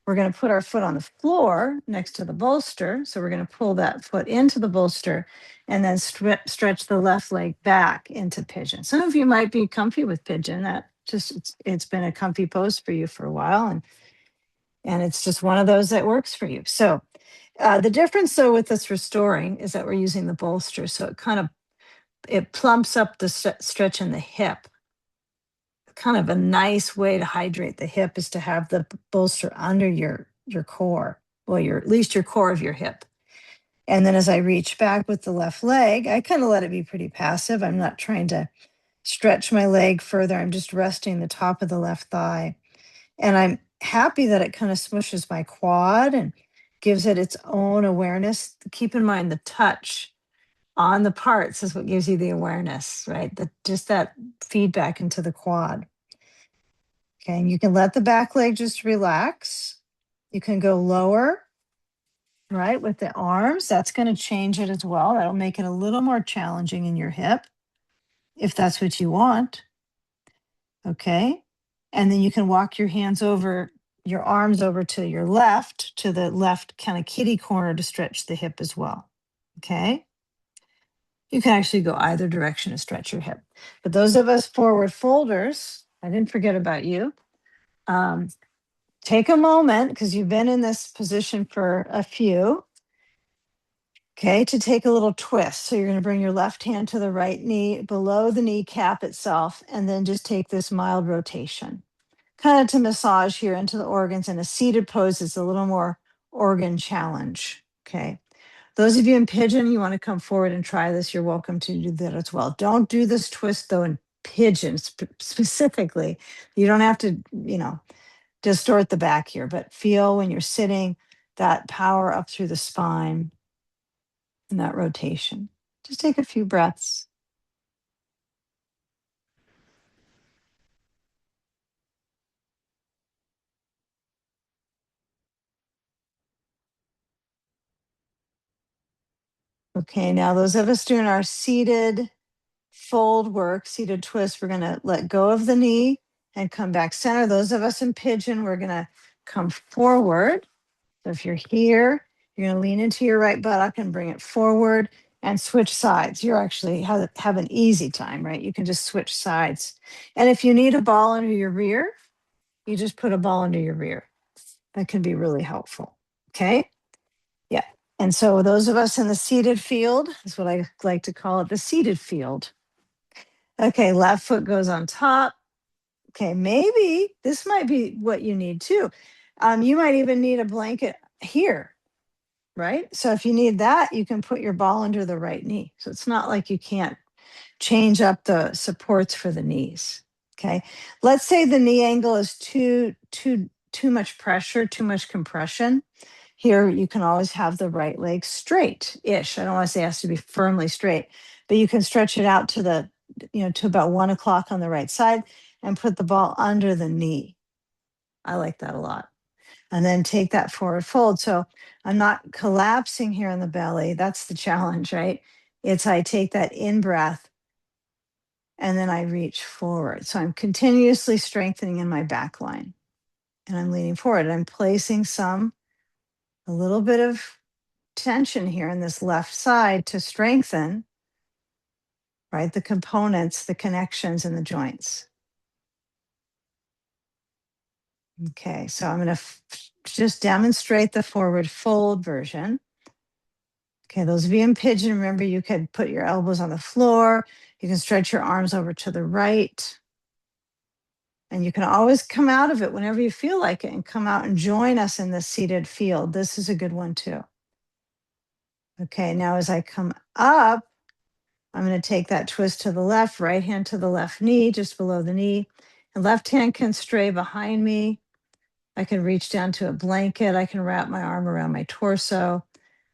we're going to put our foot on the floor next to the bolster. So we're going to pull that foot into the bolster and then stretch the left leg back into pigeon. Some of you might be comfy with pigeon. That just it's been a comfy pose for you for a while, and it's just one of those that works for you. So the difference though with this restoring is that we're using the bolster, so it plumps up the stretch in the hip. Kind of a nice way to hydrate the hip is to have the bolster under your core, well, at least your core of your hip. And then as I reach back with the left leg, I kind of let it be pretty passive. I'm not trying to stretch my leg further. I'm just resting the top of the left thigh. And I'm happy that it kind of smushes my quad and gives it its own awareness. Keep in mind the touch on the parts is what gives you the awareness, right? Just that feedback into the quad. Okay, and you can let the back leg just relax. You can go lower, right, with the arms. That's going to change it as well. That'll make it a little more challenging in your hip if that's what you want. Okay. And then you can walk your arms over to the left kind of kitty corner to stretch the hip as well. Okay. You can actually go either direction to stretch your hip. But those of us forward folders, I didn't forget about you. Take a moment because you've been in this position for a few. Okay, to take a little twist. So you're going to bring your left hand to the right knee below the kneecap itself, and then just take this mild rotation, kind of to massage here into the organs. And a seated pose is a little more organ challenge. Okay. Those of you in pigeon, you want to come forward and try this, you're welcome to do that as well. Don't do this twist though in pigeon specifically. You don't have to, distort the back here, but feel when you're sitting that power up through the spine and that rotation. Just take a few breaths. Okay, now those of us doing our seated fold work, seated twist, we're going to let go of the knee and come back center. Those of us in pigeon, we're going to come forward. So if you're here, you're going to lean into your right buttock and bring it forward and switch sides. You're actually have an easy time, right? You can just switch sides. And if you need a ball under your rear, you just put a ball under your rear. That can be really helpful. Okay. Yeah. And so those of us in the seated field is what I like to call it, the seated field. Okay. Left foot goes on top. Okay. Maybe this might be what you need too. You might even need a blanket here, right? So if you need that, you can put your ball under the right knee. So it's not like you can't change up the supports for the knees. Okay. Let's say the knee angle is too much pressure, too much compression. Here you can always have the right leg straight-ish. I don't want to say it has to be firmly straight, but you can stretch it out to to about 1 o'clock on the right side and put the ball under the knee. I like that a lot. And then take that forward fold. So I'm not collapsing here in the belly. That's the challenge, right? It's I take that in breath and then I reach forward. So I'm continuously strengthening in my back line and I'm leaning forward. I'm placing a little bit of tension here in this left side to strengthen, right? The components, the connections, and the joints. Okay, so I'm going to just demonstrate the forward fold version. Okay, those of you in pigeon, remember you could put your elbows on the floor. You can stretch your arms over to the right. And you can always come out of it whenever you feel like it and come out and join us in the seated field. This is a good one too. Okay, now as I come up, I'm going to take that twist to the left, right hand to the left knee, just below the knee. And left hand can stray behind me. I can reach down to a blanket. I can wrap my arm around my torso,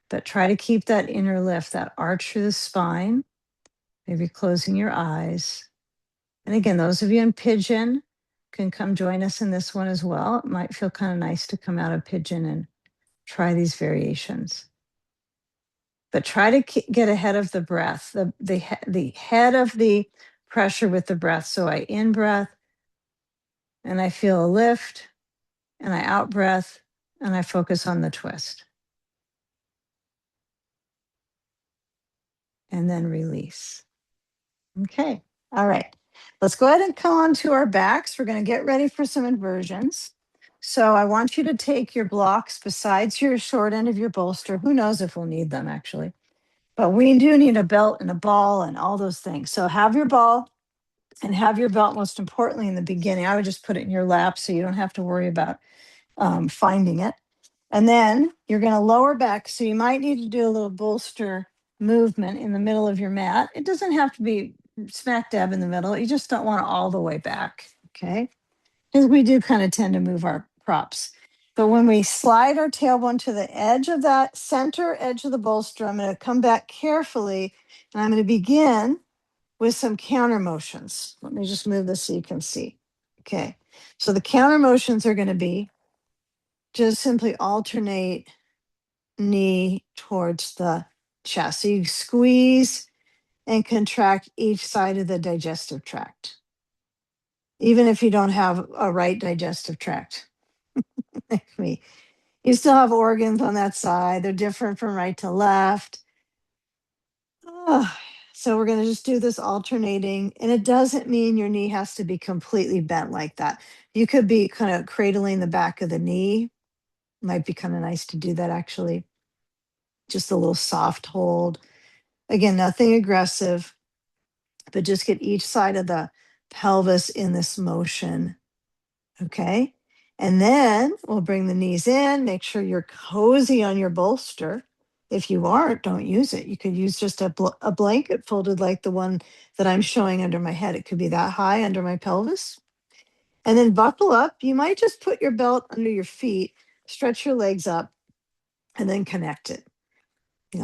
but try to keep that inner lift, that arch through the spine, maybe closing your eyes. And again, those of you in pigeon can come join us in this one as well. It might feel kind of nice to come out of pigeon and try these variations. But try to get ahead of the breath, the head of the pressure with the breath. So I in breath and I feel a lift and I out breath and I focus on the twist. And then release. Okay. All right. Let's go ahead and come on to our backs. We're going to get ready for some inversions. So I want you to take your blocks besides your short end of your bolster. Who knows if we'll need them actually. But we do need a belt and a ball and all those things. So have your ball and have your belt, most importantly, in the beginning. I would just put it in your lap so you don't have to worry about finding it. And then you're going to lower back. So you might need to do a little bolster movement in the middle of your mat. It doesn't have to be smack dab in the middle. You just don't want it all the way back. Okay. Because we do kind of tend to move our props. But when we slide our tailbone to the edge of that center edge of the bolster, I'm going to come back carefully and I'm going to begin with some counter motions. Let me just move this so you can see. Okay. So the counter motions are going to be just simply alternate knee towards the chest. So you squeeze and contract each side of the digestive tract, even if you don't have a right digestive tract. Like me, you still have organs on that side. They're different from right to left. Oh, so we're going to just do this alternating. And it doesn't mean your knee has to be completely bent like that. You could be kind of cradling the back of the knee. Might be kind of nice to do that actually. just a little soft hold. Again, nothing aggressive, but just get each side of the pelvis in this motion. Okay. And then we'll bring the knees in, make sure you're cozy on your bolster. If you aren't, don't use it. You could use just a blanket folded like the one that I'm showing under my head. It could be that high under my pelvis. And then buckle up. You might just put your belt under your feet, stretch your legs up, and then connect it.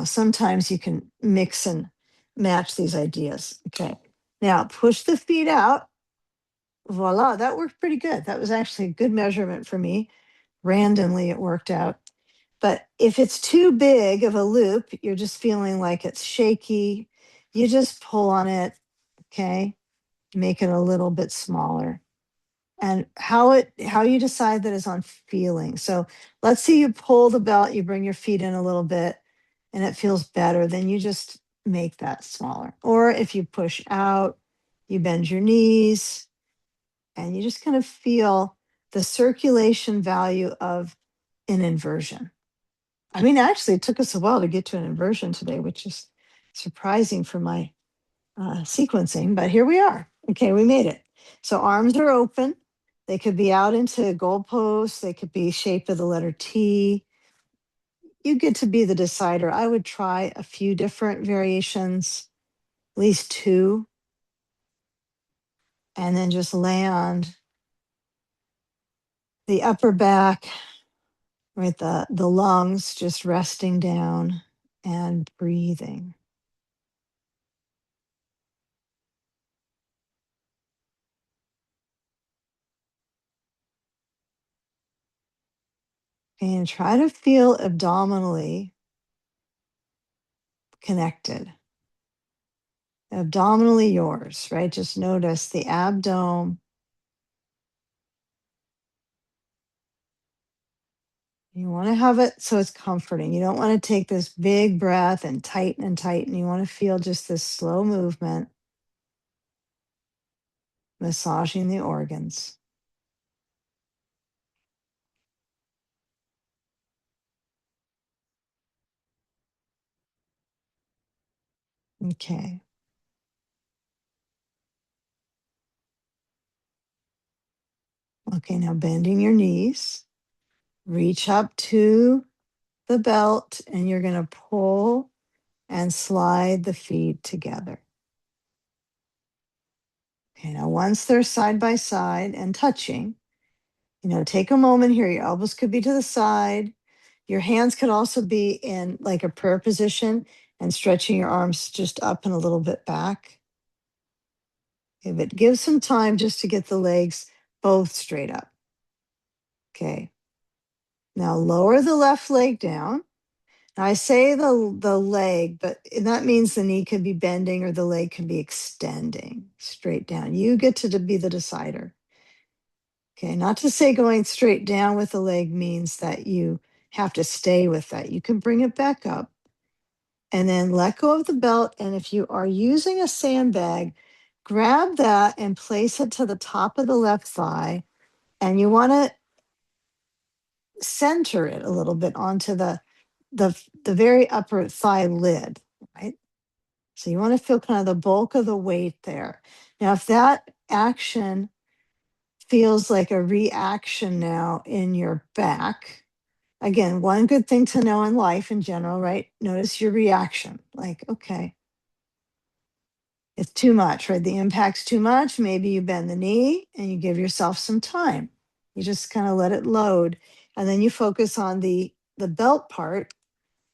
Sometimes you can mix and match these ideas. Okay. Now push the feet out. Voila, that worked pretty good. That was actually a good measurement for me. Randomly, it worked out. But if it's too big of a loop, you're just feeling like it's shaky, you just pull on it. Okay. Make it a little bit smaller. And how you decide that is on feeling. So let's say you pull the belt, you bring your feet in a little bit, and it feels better, then you just make that smaller. Or if you push out, you bend your knees, and you just kind of feel the circulation value of an inversion. I mean, actually, it took us a while to get to an inversion today, which is surprising for my sequencing, but here we are. Okay, we made it. So arms are open. They could be out into goalposts. They could be shaped of the letter T. You get to be the decider. I would try a few different variations, at least two, and then just land the upper back, right? The lungs just resting down and breathing. And try to feel abdominally connected. Abdominally yours, right? Just notice the abdomen. You want to have it so it's comforting. You don't want to take this big breath and tighten and tighten. You want to feel just this slow movement, massaging the organs. Okay. Okay, now bending your knees, reach up to the belt, and you're going to pull and slide the feet together. Okay, now once they're side by side and touching, take a moment here. Your elbows could be to the side. Your hands could also be in like a prayer position and stretching your arms just up and a little bit back. Okay, but give some time just to get the legs both straight up. Okay. Now lower the left leg down. Now I say the leg, but that means the knee could be bending or the leg can be extending straight down. You get to be the decider. Okay, not to say going straight down with the leg means that you have to stay with that. You can bring it back up and then let go of the belt. And if you are using a sandbag, grab that and place it to the top of the left thigh. And you want to center it a little bit onto the very upper thigh lid, right? So you want to feel kind of the bulk of the weight there. Now, if that action feels like a reaction now in your back, again, one good thing to know in life in general, right? Notice your reaction. Like, okay, it's too much, right? The impact's too much. Maybe you bend the knee and you give yourself some time. You just kind of let it load. And then you focus on the belt part.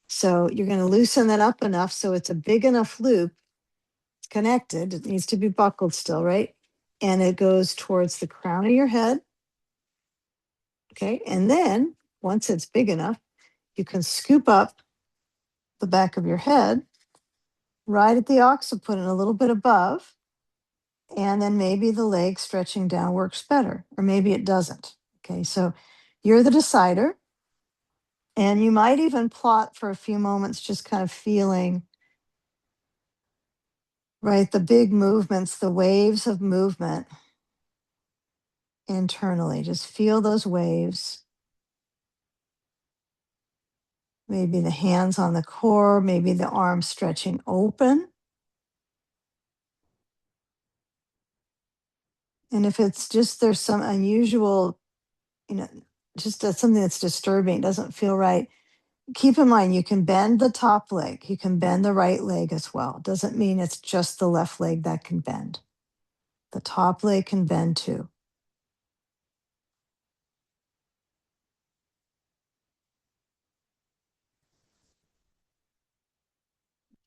So you're going to loosen that up enough so it's a big enough loop. It's connected. It needs to be buckled still, right? And it goes towards the crown of your head. Okay. And then once it's big enough, you can scoop up the back of your head right at the occiput and a little bit above. And then maybe the leg stretching down works better, or maybe it doesn't. Okay. So you're the decider. And you might even plot for a few moments, just kind of feeling, right, the big movements, the waves of movement internally. Just feel those waves. Maybe the hands on the core, maybe the arms stretching open. And if it's just there's some unusual, you know, just something that's disturbing, doesn't feel right, keep in mind you can bend the top leg, you can bend the right leg as well. Doesn't mean it's just the left leg that can bend. The top leg can bend too.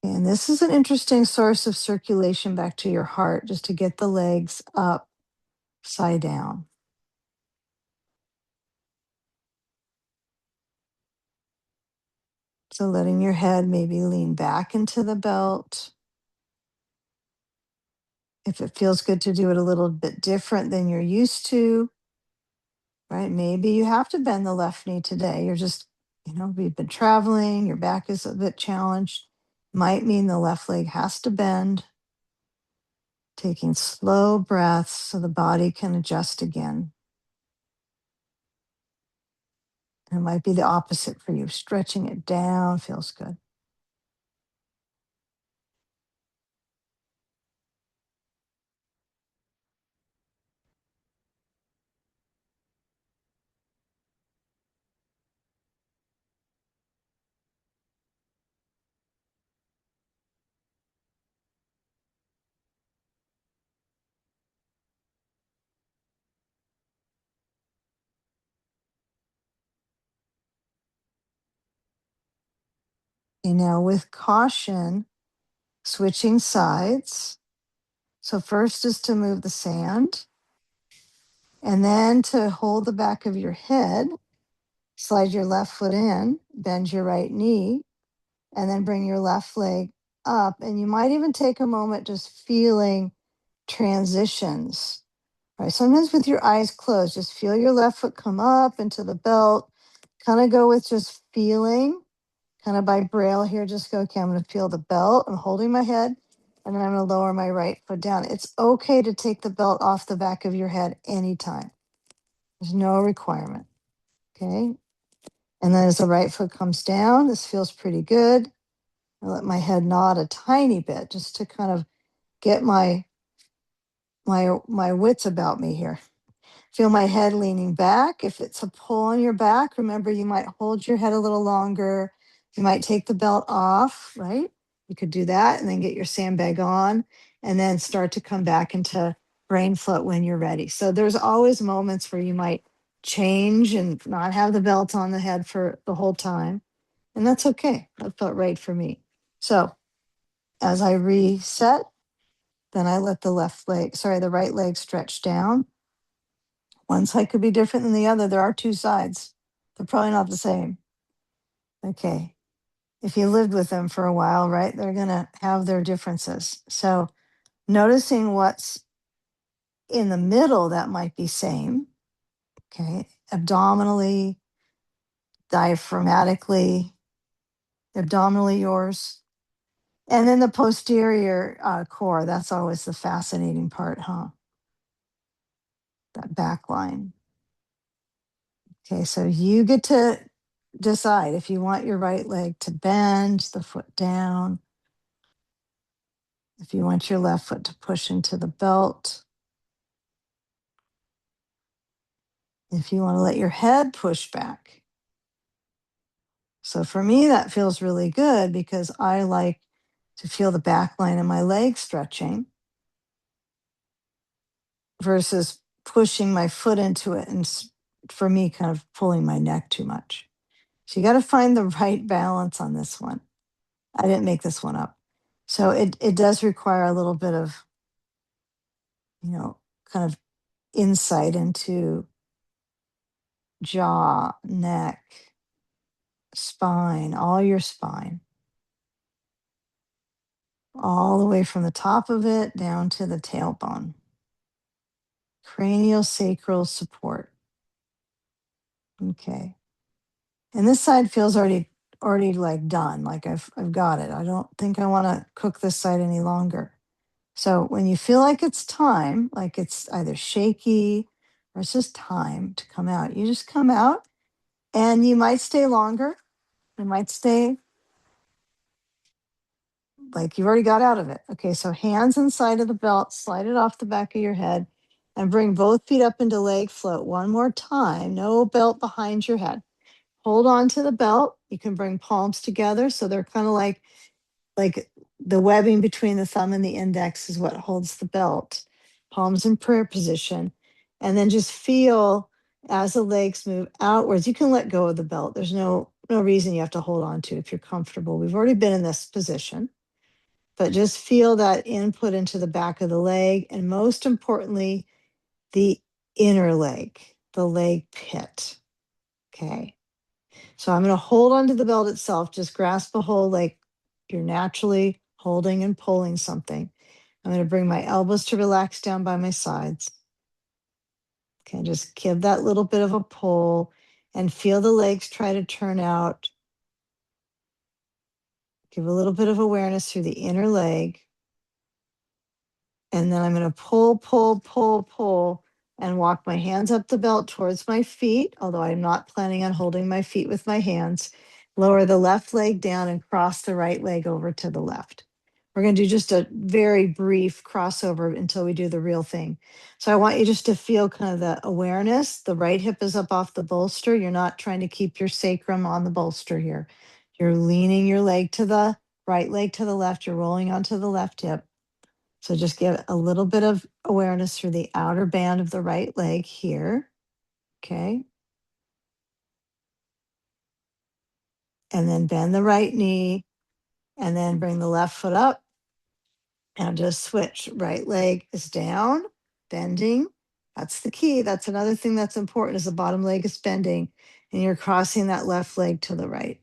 And this is an interesting source of circulation back to your heart, just to get the legs up, side down. So letting your head maybe lean back into the belt. If it feels good to do it a little bit different than you're used to, right? Maybe you have to bend the left knee today. You're just, we've been traveling, your back is a bit challenged. Might mean the left leg has to bend. Taking slow breaths so the body can adjust again. And it might be the opposite for you. Stretching it down feels good. Okay, now with caution, switching sides. So first is to move the sand, and then to hold the back of your head, slide your left foot in, bend your right knee, and then bring your left leg up. And you might even take a moment just feeling transitions, right? Sometimes with your eyes closed, just feel your left foot come up into the belt, kind of go with just feeling, kind of by braille here, just go, okay, I'm going to feel the belt. I'm holding my head, and then I'm going to lower my right foot down. It's okay to take the belt off the back of your head anytime. There's no requirement. Okay. And then as the right foot comes down, this feels pretty good. I let my head nod a tiny bit just to kind of get my wits about me here. Feel my head leaning back. If it's a pull on your back, remember you might hold your head a little longer. You might take the belt off, right? You could do that and then get your sandbag on and then start to come back into brain float when you're ready. So there's always moments where you might change and not have the belt on the head for the whole time. And that's okay. That felt right for me. So as I reset, then I let the right leg stretch down. One side could be different than the other. There are two sides. They're probably not the same. Okay. If you lived with them for a while, right, they're going to have their differences. So noticing what's in the middle that might be same. Okay. Abdominally, diaphragmatically, abdominally yours. And then the posterior core, that's always the fascinating part, huh? That back line. Okay, so you get to decide if you want your right leg to bend the foot down, if you want your left foot to push into the belt, if you want to let your head push back. So for me, that feels really good because I like to feel the back line of my leg stretching versus pushing my foot into it and for me, kind of pulling my neck too much. So you got to find the right balance on this one. I didn't make this one up. So it does require a little bit of, kind of insight into jaw, neck, spine, all your spine, all the way from the top of it down to the tailbone. Cranial sacral support. Okay. And this side feels already like done, like I've got it. I don't think I want to cook this side any longer. So when you feel like it's time, like it's either shaky or it's just time to come out, you just come out and you might stay longer. It might stay like you've already got out of it. Okay, so hands inside of the belt, slide it off the back of your head, and bring both feet up into leg float one more time. No belt behind your head. Hold on to the belt. You can bring palms together so they're kind of like the webbing between the thumb and the index is what holds the belt. Palms in prayer position. And then just feel as the legs move outwards. You can let go of the belt. There's no reason you have to hold on to if you're comfortable. We've already been in this position, but just feel that input into the back of the leg. And most importantly, the inner leg, the leg pit. Okay. So I'm going to hold onto the belt itself. Just grasp a hold like you're naturally holding and pulling something. I'm going to bring my elbows to relax down by my sides. Okay, just give that little bit of a pull and feel the legs try to turn out. Give a little bit of awareness through the inner leg. And then I'm going to pull, pull, pull, pull, and walk my hands up the belt towards my feet, although I'm not planning on holding my feet with my hands. Lower the left leg down and cross the right leg over to the left. We're going to do just a very brief crossover until we do the real thing. So I want you just to feel kind of the awareness. The right hip is up off the bolster. You're not trying to keep your sacrum on the bolster here. You're leaning your leg to the right leg to the left. You're rolling onto the left hip. So just give a little bit of awareness through the outer band of the right leg here. Okay. And then bend the right knee and then bring the left foot up and just switch. Right leg is down, bending. That's the key. That's another thing that's important is the bottom leg is bending and you're crossing that left leg to the right.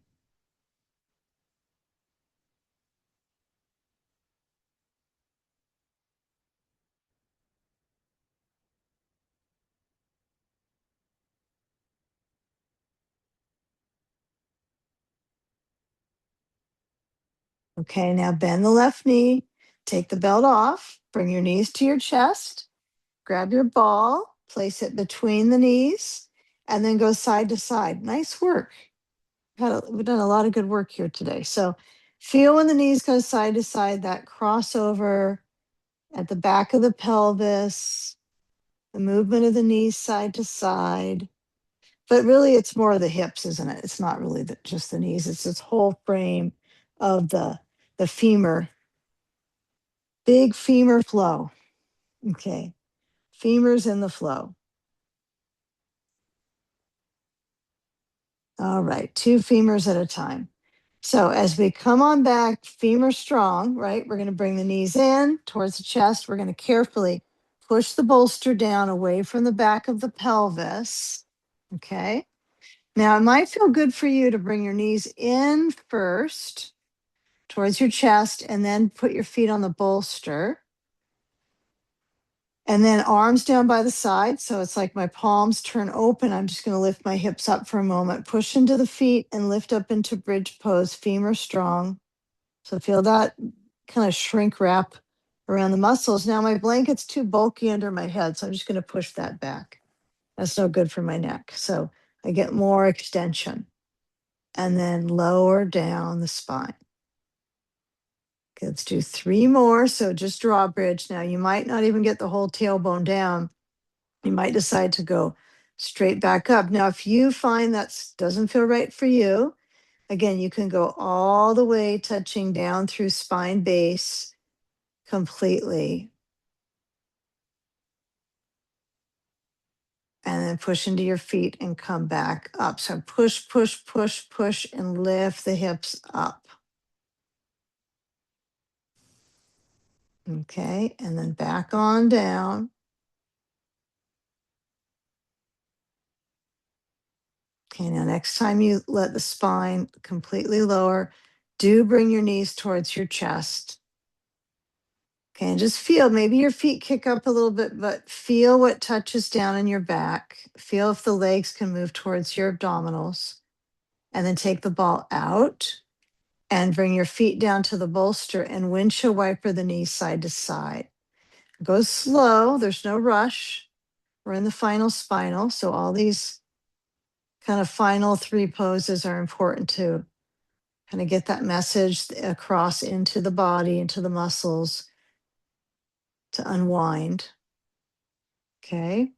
Okay, now bend the left knee, take the belt off, bring your knees to your chest, grab your ball, place it between the knees, and then go side to side. Nice work. We've done a lot of good work here today. So feel when the knees go side to side, that crossover at the back of the pelvis, the movement of the knees side to side. But really, it's more of the hips, isn't it? It's not really just the knees. It's this whole frame of the femur, big femur flow. Okay, femurs in the flow. All right, 2 femurs at a time. So as we come on back, femur strong, right? We're going to bring the knees in towards the chest. We're going to carefully push the bolster down away from the back of the pelvis. Okay. Now it might feel good for you to bring your knees in first towards your chest and then put your feet on the bolster. And then arms down by the side. So it's like my palms turn open. I'm just going to lift my hips up for a moment, push into the feet and lift up into bridge pose, femur strong. So feel that kind of shrink wrap around the muscles. Now my blanket's too bulky under my head, so I'm just going to push that back. That's no good for my neck. So I get more extension and then lower down the spine. Okay, let's do 3 more. So just drawbridge. Now you might not even get the whole tailbone down. You might decide to go straight back up. Now, if you find that doesn't feel right for you, again, you can go all the way touching down through spine base completely. And then push into your feet and come back up. So push, push, push, push, and lift the hips up. Okay, and then back on down. Okay, now next time you let the spine completely lower, do bring your knees towards your chest. Okay, and just feel, maybe your feet kick up a little bit, but feel what touches down in your back. Feel if the legs can move towards your abdominals. And then take the ball out and bring your feet down to the bolster and windshield wiper the knees side to side. Go slow, there's no rush. We're in the final spinal, so all these kind of final 3 poses are important too. Kind of get that message across into the body, into the muscles to unwind. Okay.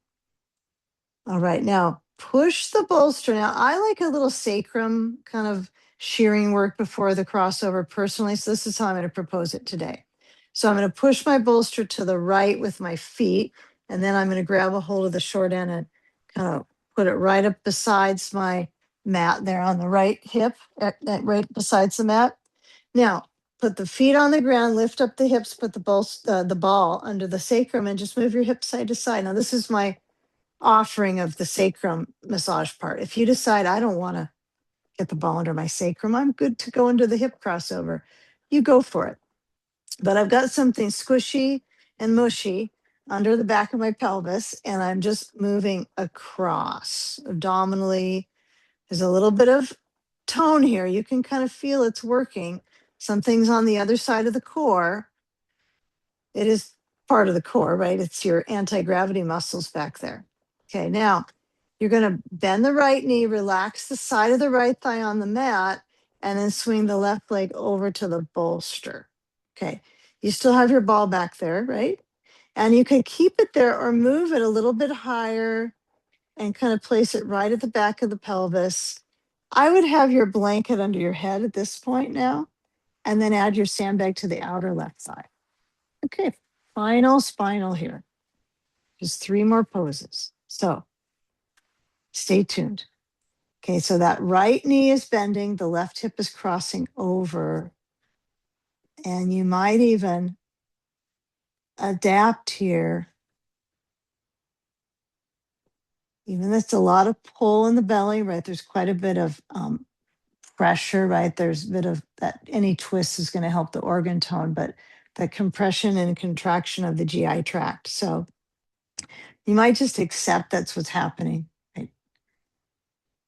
All right. Now push the bolster. Now I like a little sacrum kind of shearing work before the crossover personally. So this is how I'm going to propose it today. So I'm going to push my bolster to the right with my feet, and then I'm going to grab a hold of the short end and kind of put it right up besides my mat there on the right hip, right besides the mat. Now put the feet on the ground, lift up the hips, put the ball under the sacrum, and just move your hips side to side. Now this is my offering of the sacrum massage part. If you decide I don't want to get the ball under my sacrum, I'm good to go into the hip crossover. You go for it. But I've got something squishy and mushy under the back of my pelvis, and I'm just moving across abdominally. There's a little bit of tone here. You can kind of feel it's working. Something's on the other side of the core. It is part of the core, right? It's your anti-gravity muscles back there. Okay, now you're going to bend the right knee, relax the side of the right thigh on the mat, and then swing the left leg over to the bolster. Okay, you still have your ball back there, right? And you can keep it there or move it a little bit higher and kind of place it right at the back of the pelvis. I would have your blanket under your head at this point now, and then add your sandbag to the outer left thigh. Okay, final spinal here. Just 3 more poses. So stay tuned. Okay, so that right knee is bending, the left hip is crossing over, and you might even adapt here. Even though it's a lot of pull in the belly, right? There's quite a bit of pressure, right? There's a bit of that. Any twist is going to help the organ tone, but the compression and contraction of the GI tract. So you might just accept that's what's happening. Right?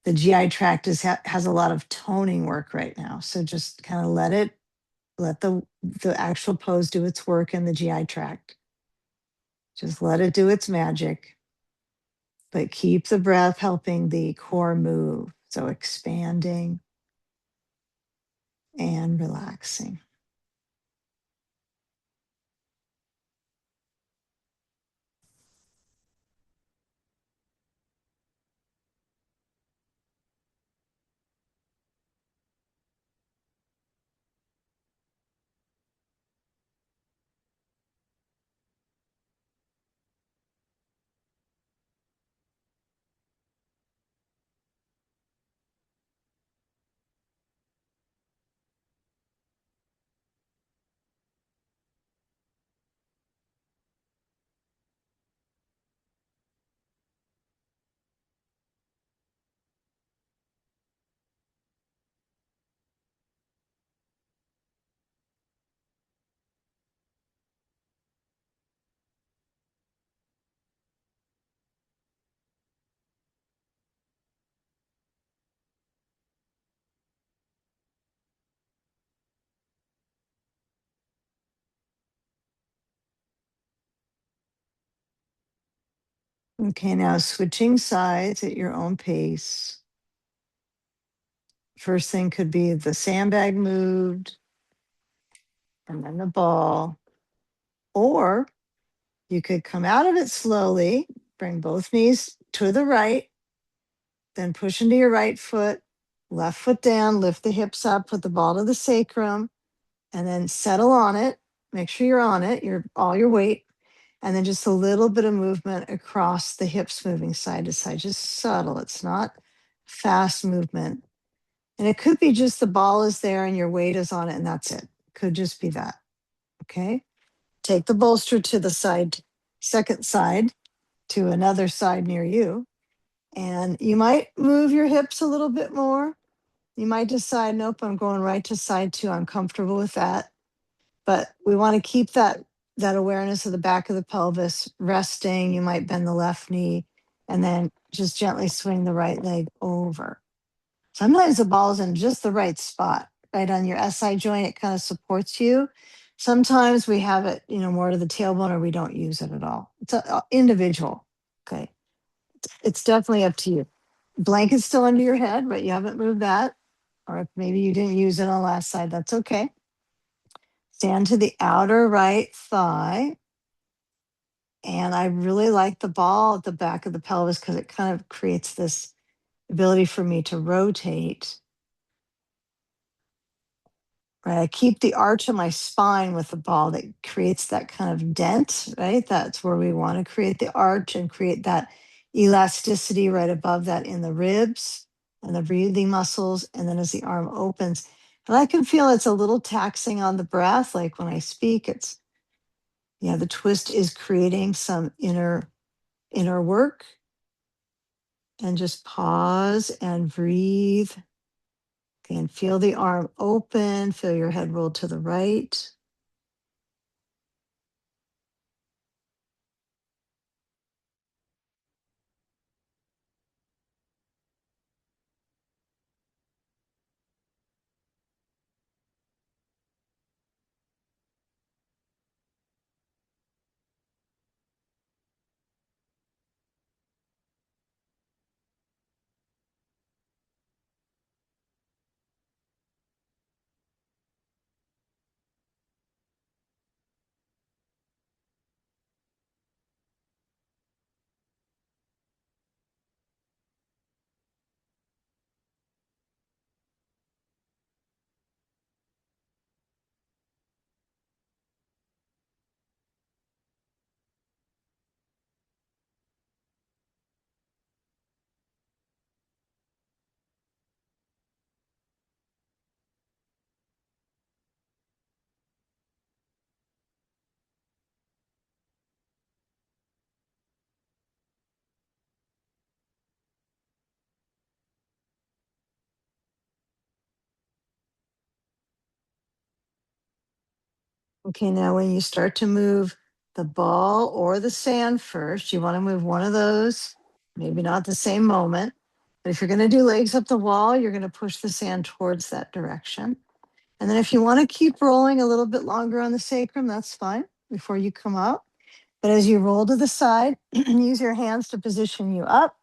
The GI tract has a lot of toning work right now. So just kind of let the actual pose do its work in the GI tract. Just let it do its magic, but keep the breath helping the core move. So expanding and relaxing. Okay, now switching sides at your own pace. First thing could be the sandbag moved and then the ball. Or you could come out of it slowly, bring both knees to the right, then push into your right foot, left foot down, lift the hips up, put the ball to the sacrum, and then settle on it. Make sure you're on it, all your weight, and then just a little bit of movement across the hips, moving side to side, just subtle. It's not fast movement. And it could be just the ball is there and your weight is on it, and that's it. Could just be that. Okay. Take the bolster to the side, second side, to another side near you. And you might move your hips a little bit more. You might decide, nope, I'm going right to side 2. I'm comfortable with that. But we want to keep that awareness of the back of the pelvis resting. You might bend the left knee and then just gently swing the right leg over. Sometimes the ball is in just the right spot, right on your SI joint. It kind of supports you. Sometimes we have it, more to the tailbone, or we don't use it at all. It's individual. Okay. It's definitely up to you. Blanket's still under your head, but you haven't moved that. or if maybe you didn't use it on the last side, that's okay. Stand to the outer right thigh. And I really like the ball at the back of the pelvis because it kind of creates this ability for me to rotate. Right. I keep the arch of my spine with the ball that creates that kind of dent, right? That's where we want to create the arch and create that elasticity right above that in the ribs and the breathing muscles. And then as the arm opens, and I can feel it's a little taxing on the breath. Like when I speak, it's, yeah, the twist is creating some inner work. And just pause and breathe. And feel the arm open, feel your head roll to the right. Okay, now when you start to move the ball or the sand first, you want to move one of those, maybe not the same moment. But if you're going to do legs up the wall, you're going to push the sand towards that direction. And then if you want to keep rolling a little bit longer on the sacrum, that's fine before you come up. But as you roll to the side, use your hands to position you up.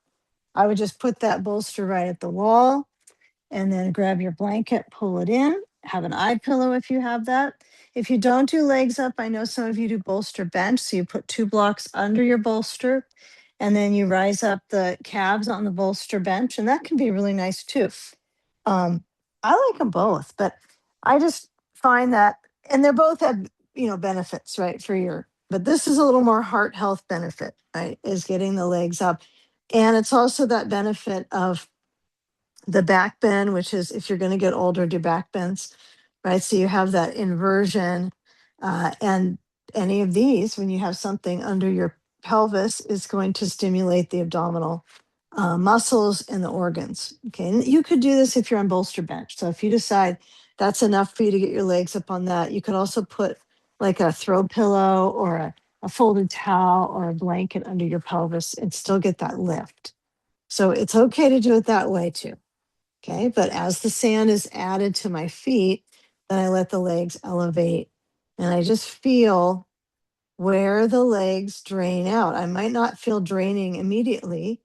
I would just put that bolster right at the wall and then grab your blanket, pull it in, have an eye pillow if you have that. If you don't do legs up, I know some of you do bolster bench. So you put 2 blocks under your bolster and then you rise up the calves on the bolster bench. And that can be really nice too. I like them both, but I just find that, and they're both have, benefits, right? But this is a little more heart health benefit, right? Is getting the legs up. And it's also that benefit of the back bend, which is if you're going to get older, do back bends, right? So you have that inversion. And any of these, when you have something under your pelvis, is going to stimulate the abdominal muscles and the organs. Okay. And you could do this if you're on bolster bench. So if you decide that's enough for you to get your legs up on that, you could also put like a throw pillow or a folded towel or a blanket under your pelvis and still get that lift. So it's okay to do it that way too. Okay, but as the sand is added to my feet, then I let the legs elevate and I just feel where the legs drain out. I might not feel draining immediately,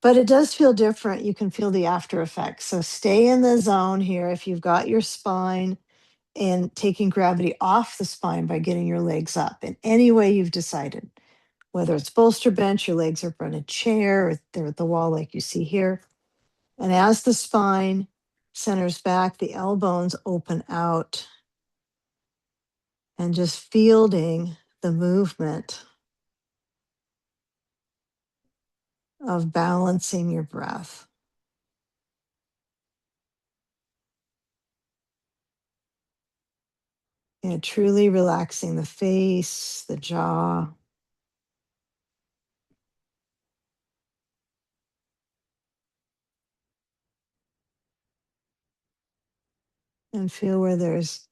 but it does feel different. You can feel the after effects. So stay in the zone here if you've got your spine and taking gravity off the spine by getting your legs up in any way you've decided, whether it's bolster bench, your legs are up on a chair, or they're at the wall like you see here. And as the spine centers back, the elbows open out and just fielding the movement of balancing your breath. Truly relaxing the face, the jaw. And feel where there's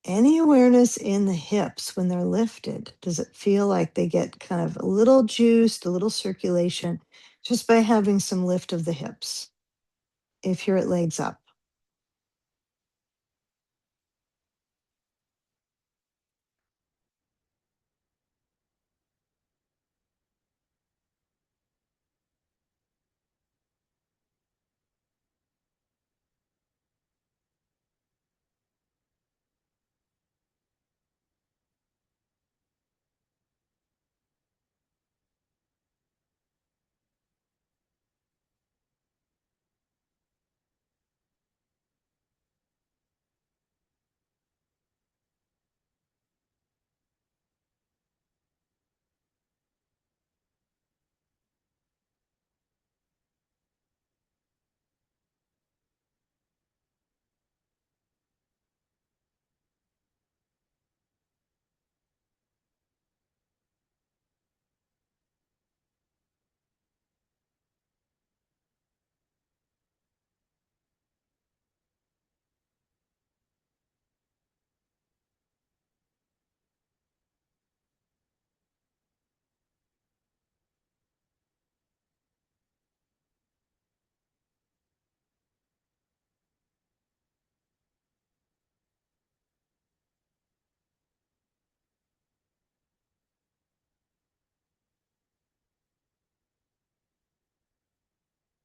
any awareness in the hips when they're lifted. Does it feel like they get kind of a little juiced, a little circulation just by having some lift of the hips if you're at legs up?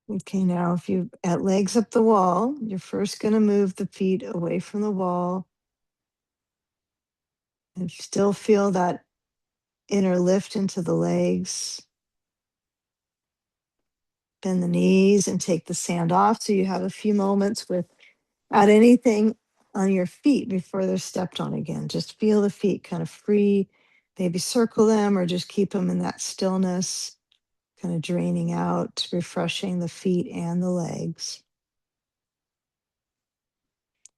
Okay, now if you at legs up the wall, you're first going to move the feet away from the wall and still feel that inner lift into the legs. Bend the knees and take the sand off so you have a few moments without anything on your feet before they're stepped on again. Just feel the feet kind of free, maybe circle them or just keep them in that stillness, kind of draining out, refreshing the feet and the legs.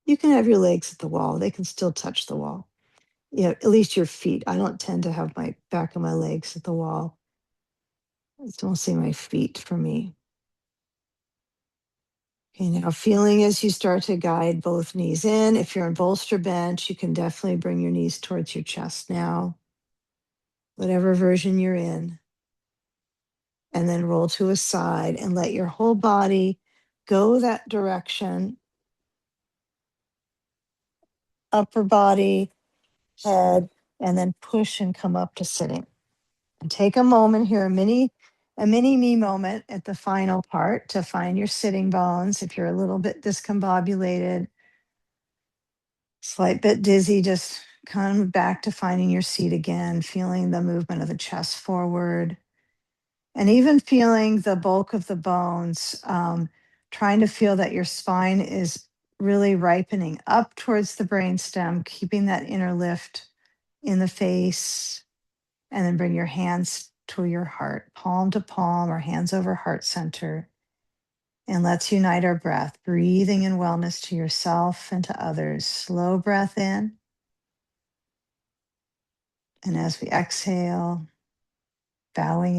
You can have your legs at the wall, they can still touch the wall. Yeah, at least your feet. I don't tend to have my back of my legs at the wall. It's mostly my feet for me. Okay, now feeling as you start to guide both knees in. If you're in bolster bench, you can definitely bring your knees towards your chest now, whatever version you're in. And then roll to a side and let your whole body go that direction. Upper body, head, and then push and come up to sitting. And take a moment here, a mini me moment at the final part to find your sitting bones. If you're a little bit discombobulated, slight bit dizzy, just come back to finding your seat again, feeling the movement of the chest forward, and even feeling the bulk of the bones, trying to feel that your spine is really ripening up towards the brainstem, keeping that inner lift in the face, and then bring your hands to your heart, palm to palm or hands over heart center. And let's unite our breath, breathing in wellness to yourself and to others. Slow breath in. And as we exhale, bowing